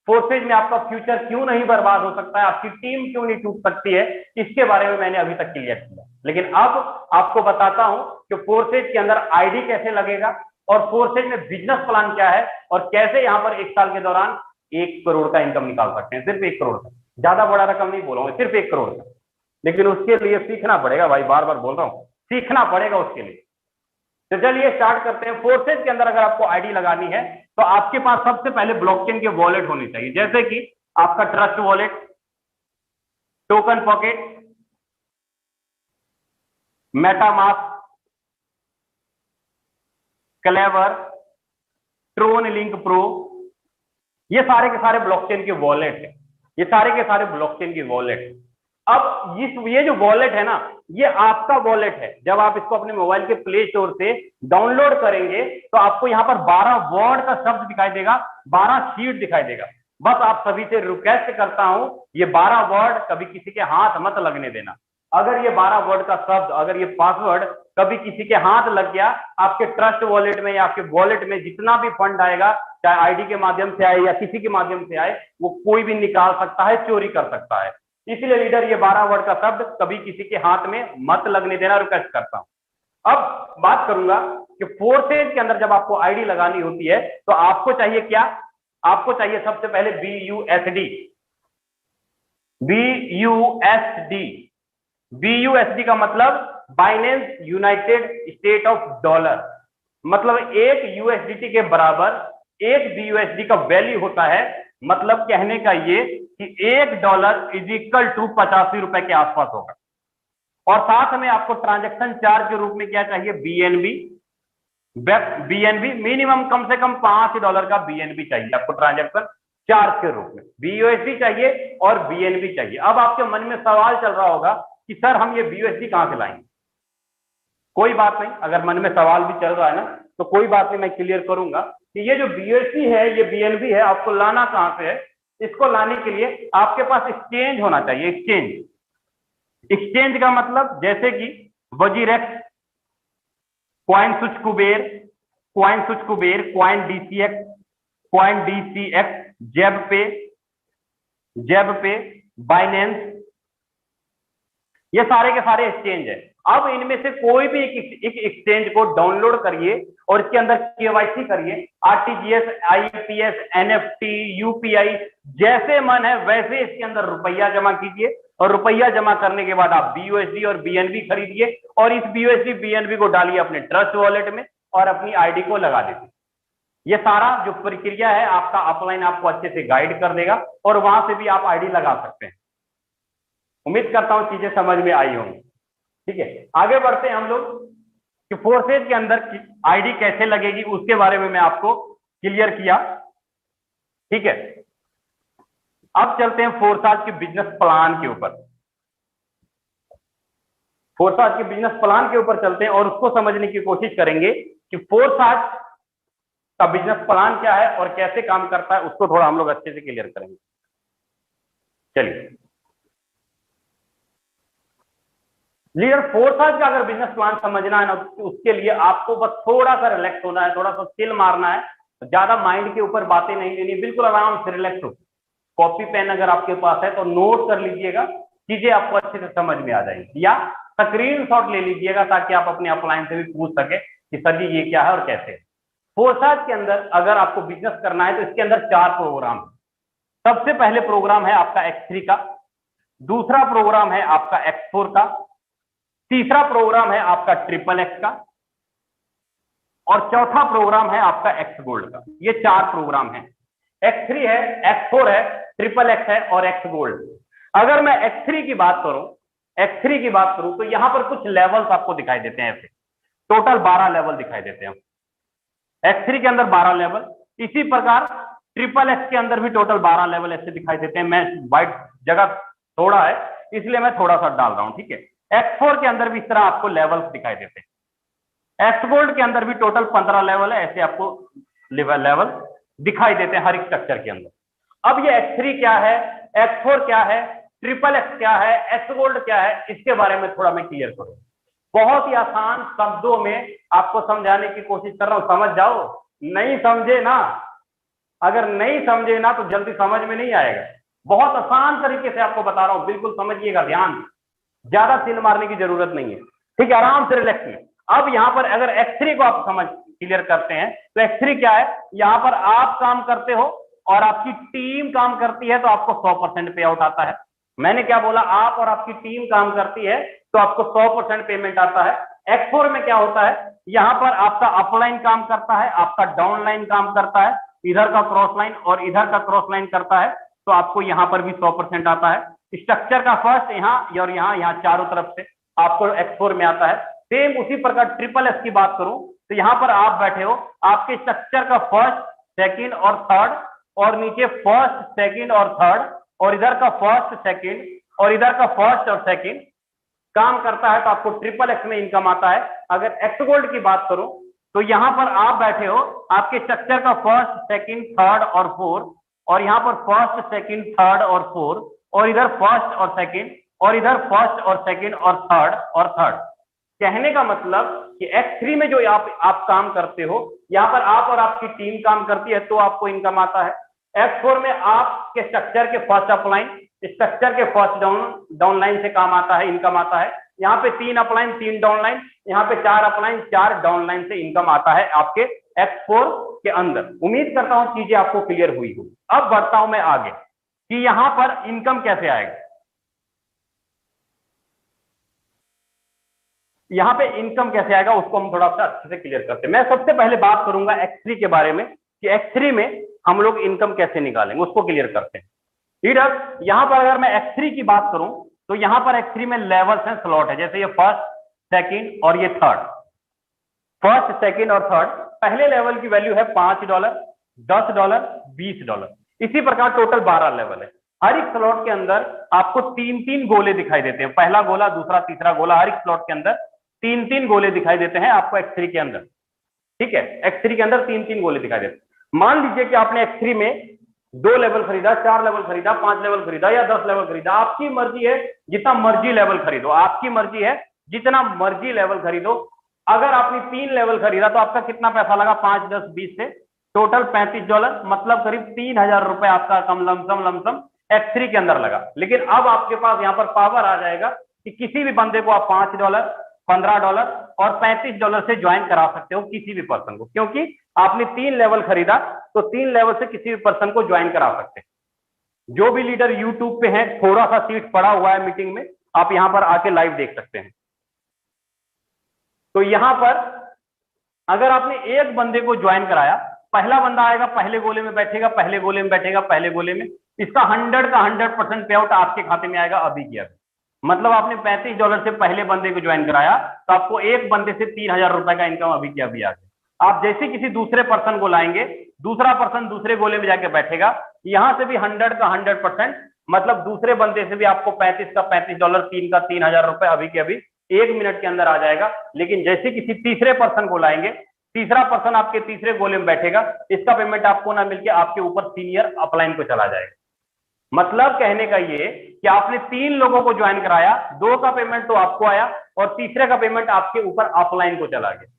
फोर्सेज में आपका फ्यूचर क्यों नहीं बर्बाद हो सकता है, आपकी टीम क्यों नहीं टूट सकती है, इसके बारे में मैंने अभी तक क्लियर किया। लेकिन अब आपको बताता हूं कि फोर्सेज के अंदर आईडी कैसे लगेगा और फोर्सेज में बिजनेस प्लान क्या है और कैसे यहां पर एक साल के दौरान 1 करोड़ का इनकम निकाल सकते हैं। सिर्फ 1 करोड़ का, ज्यादा बड़ा रकम नहीं बोल रहा हूं, सिर्फ 1 करोड़ का। लेकिन उसके लिए सीखना पड़ेगा भाई, बार बार बोल रहा हूं, सीखना पड़ेगा उसके लिए। तो चलिए स्टार्ट करते हैं। फोर्सेज के अंदर अगर आपको आईडी लगानी है तो आपके पास सबसे पहले ब्लॉकचेन के वॉलेट होने चाहिए, जैसे कि आपका Trust Wallet, TokenPocket, MetaMask, Klever, TronLink Pro, ये सारे के सारे ब्लॉकचेन के वॉलेट है। ये सारे के सारे ब्लॉकचेन के वॉलेट है। अब ये जो वॉलेट है ना, ये आपका वॉलेट है। जब आप इसको अपने मोबाइल के प्ले स्टोर से डाउनलोड करेंगे तो आपको यहां पर 12 वर्ड का शब्द दिखाई देगा, 12 शीट दिखाई देगा। बस आप सभी से रिक्वेस्ट करता हूं, ये 12 वर्ड कभी किसी के हाथ मत लगने देना। अगर ये 12 वर्ड का शब्द, अगर ये पासवर्ड कभी किसी के हाथ लग गया, आपके ट्रस्ट वॉलेट में या आपके वॉलेट में जितना भी फंड आएगा, चाहे आईडी के माध्यम से आए या किसी के माध्यम से आए, वो कोई भी निकाल सकता है, चोरी कर सकता है। इसलिए लीडर ये 12 वर्ड का शब्द कभी किसी के हाथ में मत लगने देना, रिक्वेस्ट करता हूं। अब बात करूंगा कि फोर्सेज के अंदर जब आपको आईडी लगानी होती है तो आपको चाहिए क्या? आपको चाहिए सबसे पहले BUSD। BUSD, BUSD का मतलब Binance United state of dollar. मतलब एक USDT के बराबर एक BUSD का वैल्यू होता है। मतलब कहने का ये कि $1 इज इक्वल टू 85 रुपए के आसपास होगा। और साथ में आपको ट्रांजैक्शन चार्ज के रूप में क्या चाहिए? BNB मिनिमम कम से कम $5 का BNB चाहिए आपको ट्रांजैक्शन चार्ज के रूप में। BUSD चाहिए और BNB चाहिए। अब आपके मन में सवाल चल रहा होगा कि सर हम ये BUSD कहां से लाएंगे? कोई बात नहीं, अगर मन में सवाल भी चल रहा है ना तो कोई बात नहीं, मैं क्लियर करूंगा कि ये जो BUSD है, ये BNB है, आपको लाना कहां से है? इसको लाने के लिए आपके पास एक्सचेंज होना चाहिए। एक्सचेंज का मतलब जैसे कि WazirX, coin switch Kuber, coin DCX, coin DCX, जेब पे, बाइनेंस, ये सारे के सारे एक्सचेंज है। अब इनमें से कोई भी एक एक्सचेंज को डाउनलोड करिए और इसके अंदर केवाईसी करिए, आरटीजीएस, आईपीएस, एनएफटी, यूपीआई, जैसे मन है वैसे इसके अंदर रुपया जमा कीजिए और रुपया जमा करने के बाद आप बीयूएसडी और बीएनबी खरीदिए और इस बीयूएसडी बीएनबी को डालिए अपने ट्रस्ट वॉलेट में और अपनी आईडी को लगा दीजिए। ये सारा जो प्रक्रिया है आपका अपलाइन आपको अच्छे से गाइड कर देगा और वहां से भी आप आईडी लगा सकते हैं। उम्मीद करता हूं चीजें समझ में आई होंगी। ठीक है, आगे बढ़ते हैं हम लोग कि फोर्सेज के अंदर आईडी कैसे लगेगी उसके बारे में मैं आपको क्लियर किया। ठीक है, अब चलते हैं फोर्साज के बिजनेस प्लान के ऊपर। फोर्साज के बिजनेस प्लान के ऊपर चलते हैं और उसको समझने की कोशिश करेंगे कि फोर्साज का बिजनेस प्लान क्या है और कैसे काम करता है, उसको थोड़ा हम लोग अच्छे से क्लियर करेंगे। चलिए, लीडर फोर्साज का अगर बिजनेस प्लान समझना है ना, उसके लिए आपको बस थोड़ा सा रिलैक्स होना है, थोड़ा सा चिल मारना है, ज्यादा माइंड के ऊपर बातें नहीं लेनी, बिल्कुल आराम से रिलैक्स हो। कॉपी पेन अगर आपके पास है तो नोट कर लीजिएगा, चीजें आपको अच्छे से समझ में आ जाएंगी, या स्क्रीनशॉट ले लीजिएगा ताकि आप अपने अपलाइन से भी पूछ सके कि सर जी ये क्या है और कैसे। फोर्साज के अंदर अगर आपको बिजनेस करना है तो इसके अंदर 4 प्रोग्राम है। सबसे पहले प्रोग्राम है आपका X3 का, दूसरा प्रोग्राम है आपका X4 का, तीसरा प्रोग्राम है आपका XXX का और चौथा प्रोग्राम है आपका X गोल्ड का। ये 4 प्रोग्राम है। X3 है, X4 है, XXX है और X गोल्ड। अगर मैं X3 की बात करूं तो यहां पर कुछ लेवल्स आपको दिखाई देते हैं। ऐसे टोटल 12 लेवल दिखाई देते हैं। X3 के अंदर 12 लेवल, इसी प्रकार XXX के अंदर भी टोटल 12 लेवल ऐसे दिखाई देते हैं। मैं वाइट जगह थोड़ा है इसलिए मैं थोड़ा सा डाल रहा हूं। ठीक है, X4 के अंदर भी इस तरह आपको लेवल्स दिखाई देते हैं। X गोल्ड के अंदर भी टोटल 15 लेवल है, ऐसे आपको लेवल दिखाई देते हैं हर स्ट्रक्चर के अंदर। अब ये X3 क्या है, X4 क्या है, XXX क्या है, X गोल्ड क्या है, इसके बारे में थोड़ा मैं क्लियर करूं। बहुत ही आसान शब्दों में आपको समझाने की कोशिश कर रहा हूं, समझ जाओ। नहीं समझे ना, अगर नहीं समझे ना तो जल्दी समझ में नहीं आएगा। बहुत आसान तरीके से आपको बता रहा हूं, बिल्कुल समझिएगा ध्यान, ज्यादा सिल मारने की जरूरत नहीं है। ठीक है, आराम से रिलैक्स में। अब यहां पर अगर X3 को आप समझ क्लियर करते हैं तो X3 क्या है, यहां पर आप काम करते हो और आपकी टीम काम करती है तो आपको 100% पे आउट आता है। मैंने क्या बोला, आप और आपकी टीम काम करती है तो आपको 100% पेमेंट आता है। X4 में क्या होता है, यहां पर आपका अपलाइन काम करता है, आपका डाउनलाइन काम करता है, इधर का क्रॉस लाइन और इधर का क्रॉस लाइन करता है तो आपको यहां पर भी 100% आता है। स्ट्रक्चर का फर्स्ट यहाँ और यहाँ चारों तरफ से आपको X4 में आता है। सेम उसी प्रकार XXX की बात करूं तो यहाँ पर आप बैठे हो, आपके स्ट्रक्चर का फर्स्ट, सेकंड और थर्ड और नीचे फर्स्ट, सेकंड और थर्ड और इधर का फर्स्ट, सेकंड और इधर का फर्स्ट और सेकंड काम करता है तो आपको XXX में इनकम आता है। अगर X गोल्ड की बात करूं तो यहां पर आप बैठे हो, आपके स्ट्रक्चर का फर्स्ट, सेकंड, थर्ड और फोर्थ और यहाँ पर फर्स्ट, सेकंड, थर्ड और फोर्थ और इधर फर्स्ट और सेकंड और इधर फर्स्ट और सेकंड और थर्ड। कहने का मतलब कि X3 में जो आप काम करते हो, यहाँ पर आप और आपकी टीम काम करती है तो आपको इनकम आता है। X4 में आपके स्ट्रक्चर के फर्स्ट अपलाइन, स्ट्रक्चर के फर्स्ट डाउनलाइन से काम आता है, इनकम आता है। यहाँ पे 3 अपलाइन, 3 डाउनलाइन, यहाँ पे 4 अपलाइन, 4 डाउनलाइन से इनकम आता है आपके X4 के अंदर। उम्मीद करता हूं चीजें आपको क्लियर हुई हो। अब बढ़ता हूं मैं आगे कि यहां पर इनकम कैसे आएगा। यहां पे इनकम कैसे आएगा उसको हम थोड़ा सा अच्छे से क्लियर करते हैं। मैं सबसे पहले बात करूंगा X3 के बारे में कि X3 में हम लोग इनकम कैसे निकालेंगे, उसको क्लियर करते हैं। लीडर, यहां पर अगर मैं X3 की बात करूं तो यहां पर X3 में लेवल्स हैं, स्लॉट है, जैसे ये फर्स्ट, सेकंड और ये थर्ड। फर्स्ट, सेकंड और थर्ड, पहले लेवल की वैल्यू है $5, $10, $20। इसी प्रकार टोटल 12 लेवल है। हर एक स्लॉट के अंदर आपको 3-3 गोले दिखाई देते हैं, पहला गोला, दूसरा, तीसरा गोला, हर एक स्लॉट के अंदर 3-3 गोले दिखाई देते हैं आपको X3 के अंदर। ठीक है, X3 के अंदर 3-3 गोले दिखाई देते हैं। मान लीजिए कि आपने X3 में 2 लेवल खरीदा, 4 लेवल खरीदा, 5 लेवल खरीदा या 10 लेवल खरीदा, आपकी मर्जी है, जितना मर्जी लेवल खरीदो, आपकी मर्जी है, जितना मर्जी लेवल खरीदो। अगर आपने 3 लेवल खरीदा तो आपका कितना पैसा लगा, 5, 10, 20 से टोटल $35, मतलब करीब 3,000 रुपए आपका कम लमसम X3 के अंदर लगा। लेकिन अब आपके पास यहां पर पावर आ जाएगा कि किसी भी बंदे को आप $5, $15 और $35 से ज्वाइन करा सकते हो किसी भी पर्सन को, क्योंकि आपने 3 लेवल खरीदा तो 3 लेवल से किसी भी पर्सन को ज्वाइन करा सकते हैं। जो भी लीडर यूट्यूब पे है, थोड़ा सा सीट पड़ा हुआ है मीटिंग में, आप यहां पर आके लाइव देख सकते हैं। तो यहां पर अगर आपने एक बंदे को ज्वाइन कराया, पहला बंदा आएगा, पहले गोले में बैठेगा, पहले गोले में बैठेगा, पहले गोले में, इसका 100 का 100% पे आउट आपके खाते में आएगा अभी की अभी। मतलब आपने $35 से पहले बंदे को ज्वाइन कराया तो आपको एक बंदे से 3,000 रुपए का इनकम अभी की अभी आ गया। आप जैसे किसी दूसरे पर्सन को लाएंगे, दूसरा पर्सन दूसरे गोले में जाके बैठेगा, यहां से भी 100 का 100%, मतलब दूसरे बंदे से भी आपको 35 का $35, 3 का 3,000 रुपए अभी के अभी 1 मिनट के अंदर आ जाएगा। लेकिन जैसे किसी तीसरे पर्सन को लाएंगे, तीसरा पर्सन आपके तीसरे गोले में बैठेगा, इसका पेमेंट आपको ना मिलके आपके ऊपर सीनियर अपलाइन को चला जाएगा। मतलब कहने का ये कि आपने 3 लोगों को ज्वाइन कराया, 2 का पेमेंट तो आपको आया और तीसरे का पेमेंट आपके ऊपर अपलाइन को चला गया।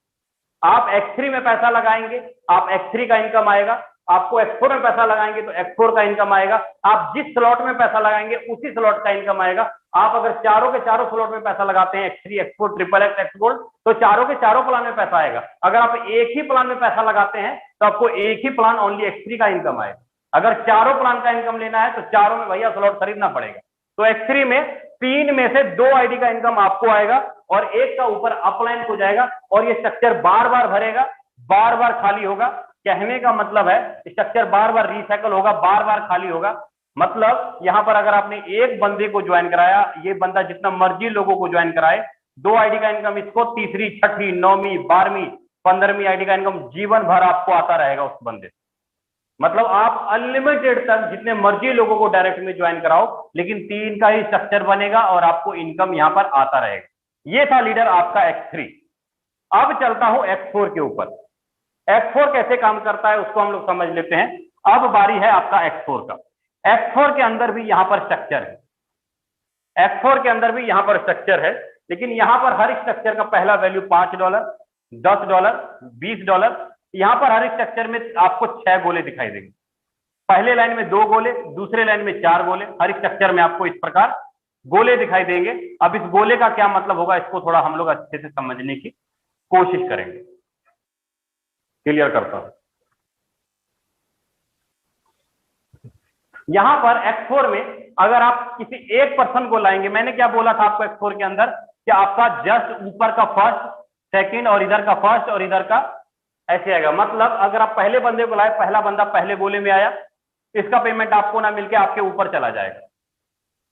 आप X3 में पैसा लगाएंगे, आप X3 का इनकम आएगा, आपको X4 में पैसा लगाएंगे तो X4 का इनकम आएगा, आप जिस स्लॉट में पैसा लगाएंगे उसी स्लॉट का इनकम आएगा। आप अगर चारों के चारों स्लॉट में पैसा लगाते हैं, X3, X4, XXX, X gold, तो चारों के चारों प्लान में पैसा आएगा। अगर आप एक ही प्लान में पैसा लगाते हैं तो आपको एक ही प्लान ओनली X3 का इनकम आएगा। अगर चारों प्लान का इनकम लेना है तो चारों में भैया स्लॉट खरीदना पड़ेगा। तो X3 में 3 में से 2 आईडी का इनकम आपको आएगा और एक का ऊपर अपलाइन हो जाएगा और ये स्ट्रक्चर बार बार भरेगा, बार बार खाली होगा। कहने का मतलब है स्ट्रक्चर बार बार रिसाइकल होगा, बार बार खाली होगा। मतलब यहां पर अगर आपने एक बंदे को ज्वाइन कराया, ये बंदा जितना मर्जी लोगों को ज्वाइन कराए, 2 आईडी का इनकम इसको, तीसरी, छठी, 9वीं, 12वीं, 15वीं आईडी का इनकम जीवन भर आपको आता रहेगा उस बंदे से। मतलब आप अनलिमिटेड तक जितने मर्जी लोगों को डायरेक्ट में ज्वाइन कराओ, लेकिन 3 का ही स्ट्रक्चर बनेगा और आपको इनकम यहां पर आता रहेगा। ये था लीडर आपका X3। अब चलता हूं X4 के ऊपर। X4 कैसे काम करता है उसको हम लोग समझ लेते हैं। अब बारी है आपका X4 का। X4 के अंदर भी यहां पर स्ट्रक्चर है, X4 के अंदर भी यहां पर स्ट्रक्चर है, लेकिन यहां पर हर स्ट्रक्चर का पहला वैल्यू $5, $10, $20। यहां पर हर स्ट्रक्चर में आपको 6 गोले दिखाई देंगे। पहले लाइन में 2 गोले, दूसरे लाइन में 4 गोले, हर स्ट्रक्चर में आपको इस प्रकार गोले दिखाई देंगे। अब इस गोले का क्या मतलब होगा, इसको थोड़ा हम लोग अच्छे से समझने की कोशिश करेंगे। क्लियर करता हूं। यहां पर X4 में अगर आप किसी एक पर्सन को लाएंगे, मैंने क्या बोला था आपको X4 के अंदर कि आपका जस्ट ऊपर का फर्स्ट, सेकंड और इधर का फर्स्ट और इधर का ऐसे आएगा। मतलब अगर आप पहले बंदे को लाए, पहला बंदा पहले गोले में आया, इसका पेमेंट आपको ना मिलके आपके ऊपर चला जाएगा,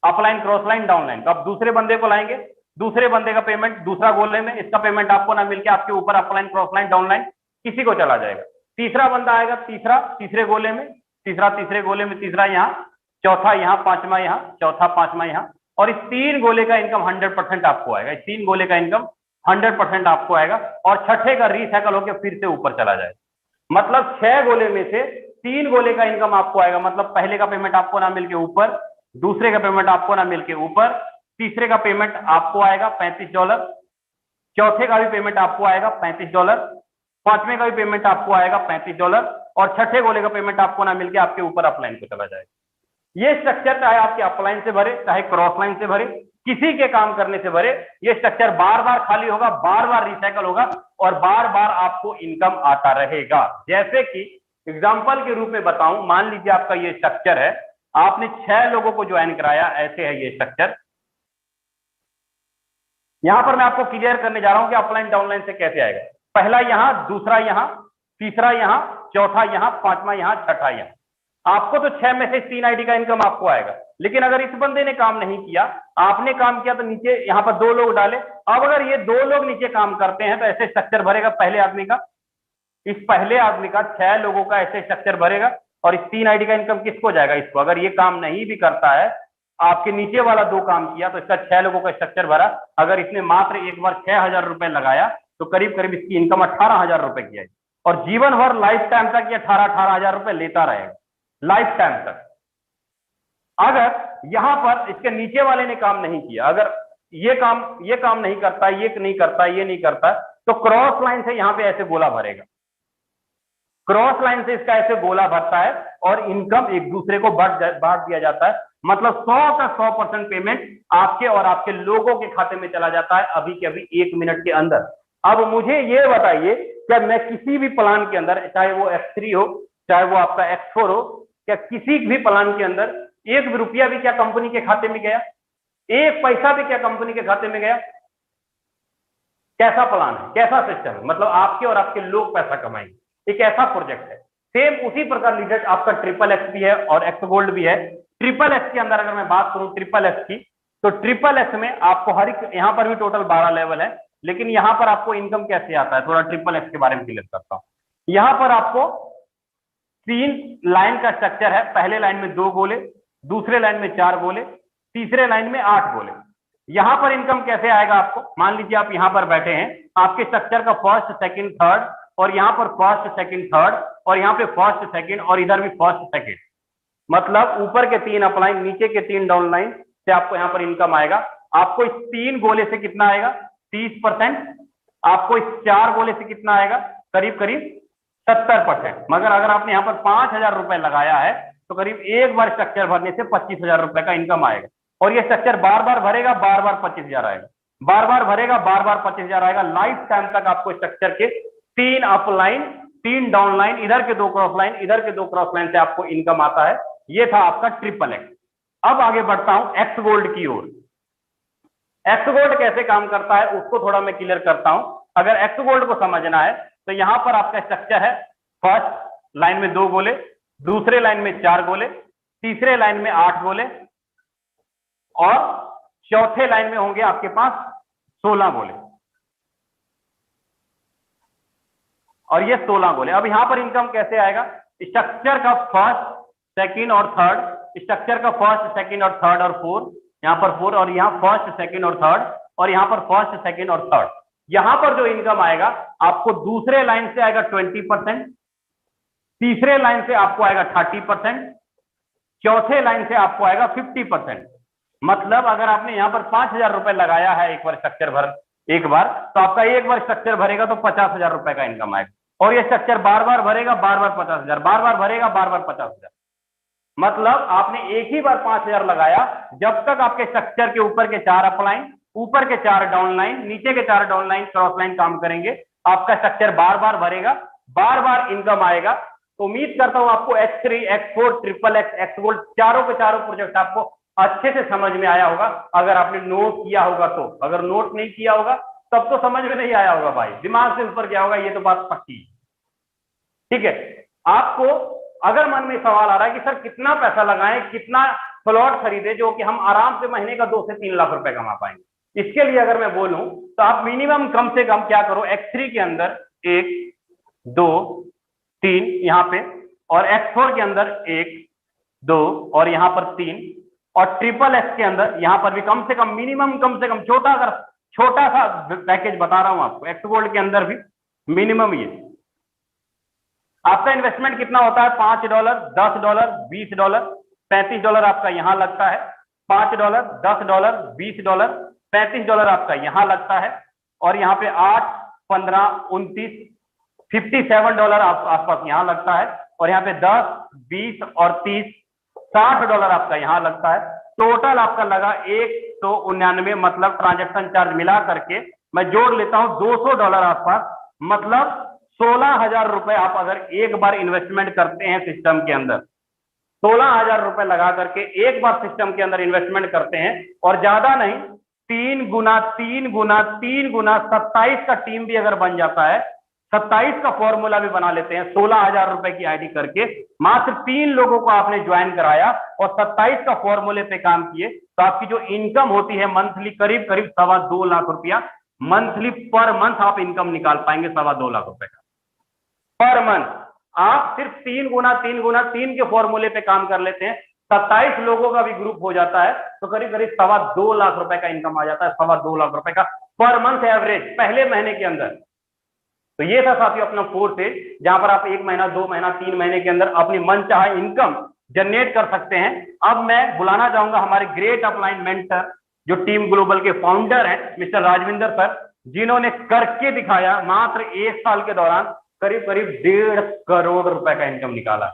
upline, cross line, down line. तो आप दूसरे बंदे को लाएंगे, दूसरे बंदे का पेमेंट दूसरा गोले में, इसका पेमेंट आपको ना मिलके आपके ऊपर upline, cross line, down line किसी को चला जाएगा। तीसरा बंदा आएगा, तीसरा तीसरे गोले में, तीसरा तीसरे गोले में, तीसरा यहाँ, चौथा यहाँ, पांचवा यहाँ, चौथा पांचवा यहाँ, और इस 3 गोले का इनकम 100% आपको आएगा। इस 3 गोले का इनकम 100% आपको आएगा और छठे का रिसाइकल होकर फिर से ऊपर चला जाएगा। मतलब 6 गोले में से 3 गोले का इनकम आपको आएगा। मतलब पहले का पेमेंट आपको ना मिलके ऊपर, दूसरे का पेमेंट आपको ना मिलके ऊपर, तीसरे का पेमेंट आपको आएगा $35, चौथे का भी पेमेंट आपको आएगा $35, पांचवें का भी पेमेंट आपको आएगा $35 और छठे गोले का पेमेंट आपको ना मिलके आपके ऊपर अपलाइन को चला जाएगा। ये स्ट्रक्चर चाहे आपके अपलाइन से भरे, चाहे क्रॉस लाइन से भरे, किसी के काम करने से भरे, ये स्ट्रक्चर बार बार खाली होगा, बार बार रिसाइकल होगा और बार बार आपको इनकम आता रहेगा। जैसे कि एग्जांपल के रूप में बताऊं, मान लीजिए आपका ये स्ट्रक्चर है, आपने 6 लोगों को ज्वाइन कराया, ऐसे है ये स्ट्रक्चर। यहां पर मैं आपको क्लियर करने जा रहा हूं कि अपलाइन डाउनलाइन से कैसे आएगा। पहला यहां, दूसरा यहां, तीसरा यहां, चौथा यहां, पांचवा यहां, छठा यहां। आपको तो 6 में से 3 आईडी का इनकम आपको आएगा। लेकिन अगर इस बंदे ने काम नहीं किया, आपने काम किया, तो नीचे यहां पर 2 लोग डाले। अब अगर ये 2 लोग नीचे काम करते हैं तो ऐसे स्ट्रक्चर भरेगा पहले आदमी का, इस पहले आदमी का 6 लोगों का ऐसे स्ट्रक्चर भरेगा और इस 3 आईडी का इनकम किसको जाएगा, इसको। अगर ये काम नहीं भी करता है, आपके नीचे वाला 2 काम किया तो इसका 6 लोगों का स्ट्रक्चर भरा। अगर इसने मात्र एक बार 6,000 रुपए लगाया तो करीब करीब इसकी इनकम 18,000 रुपए की है और जीवन भर लाइफ टाइम तक ये 18,000 रुपए लेता रहेगा। लाइफ टाइम तक। अगर यहां पर इसके नीचे वाले ने काम नहीं किया, अगर ये काम नहीं करता, ये नहीं करता, ये नहीं करता, तो क्रॉस लाइन से यहां पे ऐसे गोला भरेगा, क्रॉस लाइन से इसका ऐसे गोला भरता है और इनकम एक दूसरे को बांट दिया जाता है। मतलब 100 का 100% पेमेंट आपके और आपके लोगों के खाते में चला जाता है अभी के अभी 1 मिनट के अंदर। अब मुझे ये बताइए, क्या मैं किसी भी प्लान के अंदर, चाहे वो X3 हो, चाहे वो आपका X4 हो, क्या किसी भी प्लान के अंदर 1 भी रुपया भी क्या कंपनी के खाते में गया? 1 पैसा भी क्या कंपनी के खाते में गया? कैसा प्लान है, कैसा सिस्टम है? मतलब आपके और आपके लोग पैसा कमाएंगे, एक ऐसा प्रोजेक्ट है। सेम उसी प्रकार लीडर आपका XXX भी है और एक्स गोल्ड भी है। XXX के अंदर अगर मैं बात करूं XXX की, तो XXX में आपको हर एक, यहां पर भी टोटल 12 लेवल है, लेकिन यहां पर आपको इनकम कैसे आता है, थोड़ा XXX के बारे में क्लियर करता हूं। यहां पर आपको 3 लाइन का स्ट्रक्चर है। पहले लाइन में 2 गोले, दूसरे लाइन में 4 गोले, तीसरे लाइन में 8 गोले। यहां पर इनकम कैसे आएगा आपको? मान लीजिए आप यहां पर बैठे हैं, आपके स्ट्रक्चर का फर्स्ट, सेकंड, थर्ड, और यहां पर फर्स्ट, सेकंड, थर्ड, और यहां पे फर्स्ट, सेकंड, और इधर भी फर्स्ट, सेकंड। मतलब ऊपर के 3 अपलाइन, नीचे के 3 डाउनलाइन से आपको यहां पर इनकम आएगा। आपको इस 3 गोले से कितना आएगा? 30%। आपको इस 4 गोले से कितना आएगा? करीब करीब 70%। मगर अगर आपने यहां पर 5,000 रुपए लगाया है तो करीब एक बार स्ट्रक्चर भरने से 25,000 रुपए का इनकम आएगा। और ये स्ट्रक्चर बार बार भरेगा, बार बार 25,000 आएगा, बार बार भरेगा, बार बार 25,000 आएगा। लाइफ टाइम तक आपको स्ट्रक्चर के 3 अपलाइन, 3 डाउनलाइन, इधर के 2 क्रॉस लाइन, इधर के 2 क्रॉस लाइन से आपको इनकम आता है। ये था आपका XXX। अब आगे बढ़ता हूं एक्स गोल्ड की ओर। एक्स गोल्ड कैसे काम करता है उसको थोड़ा मैं क्लियर करता हूं। अगर एक्स गोल्ड को समझना है तो यहां पर आपका स्ट्रक्चर है, फर्स्ट लाइन में 2 गोले, दूसरे लाइन में 4 गोले, तीसरे लाइन में 8 गोले, और चौथे लाइन में होंगे आपके पास 16 गोले, और ये 16 गोले। अब यहां पर इनकम कैसे आएगा? स्ट्रक्चर का फर्स्ट, सेकंड और थर्ड, स्ट्रक्चर का फर्स्ट, सेकंड और थर्ड और 4, यहां पर 4, और यहां फर्स्ट, सेकंड और थर्ड, और यहां पर फर्स्ट, सेकंड और थर्ड। यहां पर जो इनकम आएगा आपको दूसरे लाइन से आएगा 20%, तीसरे लाइन से आपको आएगा 30%, चौथे लाइन से आपको आएगा 50%। मतलब अगर आपने यहां पर 5,000 रुपए लगाया है एक बार स्ट्रक्चर भर, एक बार, तो आपका एक बार स्ट्रक्चर भरेगा तो 50,000 रुपए का इनकम आएगा। और ये स्ट्रक्चर बार बार भरेगा, बार बार 50,000, बार बार भरेगा, बार बार 50,000। मतलब आपने एक ही बार 5,000 लगाया, जब तक आपके स्ट्रक्चर के ऊपर के 4 अपलाइन, ऊपर के 4 डाउनलाइन, नीचे के 4 डाउनलाइन, क्रॉस लाइन काम करेंगे, आपका स्ट्रक्चर बार बार भरेगा, बार बार इनकम आएगा। तो उम्मीद करता हूं आपको X3, X4, XXX, x gold चारों के चारों प्रोजेक्ट आपको अच्छे से समझ में आया होगा, अगर आपने नोट किया होगा तो। अगर नोट नहीं किया होगा तब तो समझ में नहीं आया होगा भाई, दिमाग से ऊपर गया होगा, ये तो बात पक्की। ठीक है, आपको अगर मन में सवाल आ रहा है कि सर कितना पैसा लगाएं, कितना प्लॉट खरीदे जो कि हम आराम से महीने का 2 से 3 लाख रुपए कमा पाएंगे, इसके लिए अगर मैं बोलूं तो आप मिनिमम कम से कम क्या करो, X3 के अंदर 1, 2, 3 यहां पे, और X4 के अंदर 1, 2 और यहां पर 3, और XXX के अंदर यहां पर भी कम से कम मिनिमम, कम से कम छोटा, अगर छोटा सा पैकेज बता रहा हूं आपको, एक्स गोल्ड के अंदर भी मिनिमम ये आपका इन्वेस्टमेंट कितना होता है? $5, $10, $20, $35 आपका यहां लगता है, $5, $10, $20, $35 आपका यहां लगता है, और यहां पे 8, 15, 29, $57 आसपास यहां लगता है, और यहां पे 10, 20 और 30, $60 आपका यहां लगता है। टोटल आपका लगा 199, मतलब ट्रांजैक्शन चार्ज मिला करके मैं जोड़ लेता हूं $200 आसपास, मतलब 16,000 रुपए आप अगर एक बार इन्वेस्टमेंट करते हैं सिस्टम के अंदर, 16,000 रुपए लगा करके एक बार सिस्टम के अंदर इन्वेस्टमेंट करते हैं, और ज्यादा नहीं, 3 गुना 3 गुना 3 गुना 27 का टीम भी अगर बन जाता है, 27 का फॉर्मूला भी बना लेते हैं, 16,000 रुपए की आईडी करके मात्र 3 लोगों को आपने ज्वाइन कराया और 27 का फॉर्मूले पे काम किए, तो आपकी जो इनकम होती है मंथली करीब करीब 2.25 लाख रुपया मंथली पर मंथ आप इनकम निकाल पाएंगे, 2.25 लाख रुपए का पर मंथ। आप सिर्फ 3 गुना 3 गुना 3 के फॉर्मूले पे काम कर लेते हैं, 27 लोगों का भी ग्रुप हो जाता है, तो करीब करीब 2.25 लाख रुपए का इनकम आ जाता है, 2.25 लाख रुपए का पर मंथ एवरेज पहले महीने के अंदर। तो ये था साथियों अपना 4 स्टेज, जहां पर आप 1 महीना, 2 महीना, 3 महीने के अंदर अपनी मनचाहा इनकम जनरेट कर सकते हैं। अब मैं बुलाना चाहूंगा हमारे ग्रेट अपलाइन मेंटर जो टीम ग्लोबल के फाउंडर हैं मिस्टर राजविंदर सर, जिन्होंने करके दिखाया मात्र 1 साल के दौरान करीब करीब 1.5 करोड़ रुपए का इनकम निकाला।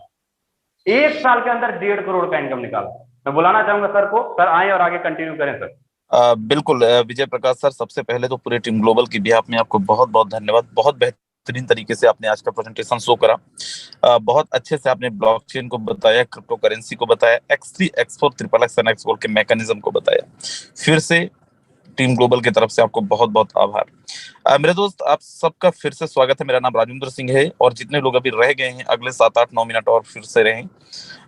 1 साल के अंदर 1.5 करोड़ का इनकम निकाला। मैं बुलाना चाहूंगा सर को, सर आए और आगे कंटिन्यू करें सर। बिल्कुल विजय प्रकाश सर, सबसे पहले तो पूरे टीम ग्लोबल की बिहाफ में आपको बहुत बहुत धन्यवाद। बहुत बेहतरीन तरीके से आपने आज का प्रेजेंटेशन शो करा। बहुत अच्छे से आपने ब्लॉकचेन को बताया, क्रिप्टो करेंसी को बताया, X3 X4 XXX NX के मैकेनिज्म को बताया। फिर से टीम ग्लोबल की तरफ से आपको बहुत बहुत आभार। मेरे दोस्त, आप सबका फिर से स्वागत है। मेरा नाम राजेंद्र सिंह है और जितने लोग अभी रह गए हैं अगले 7-8-9 मिनट और फिर से रहें।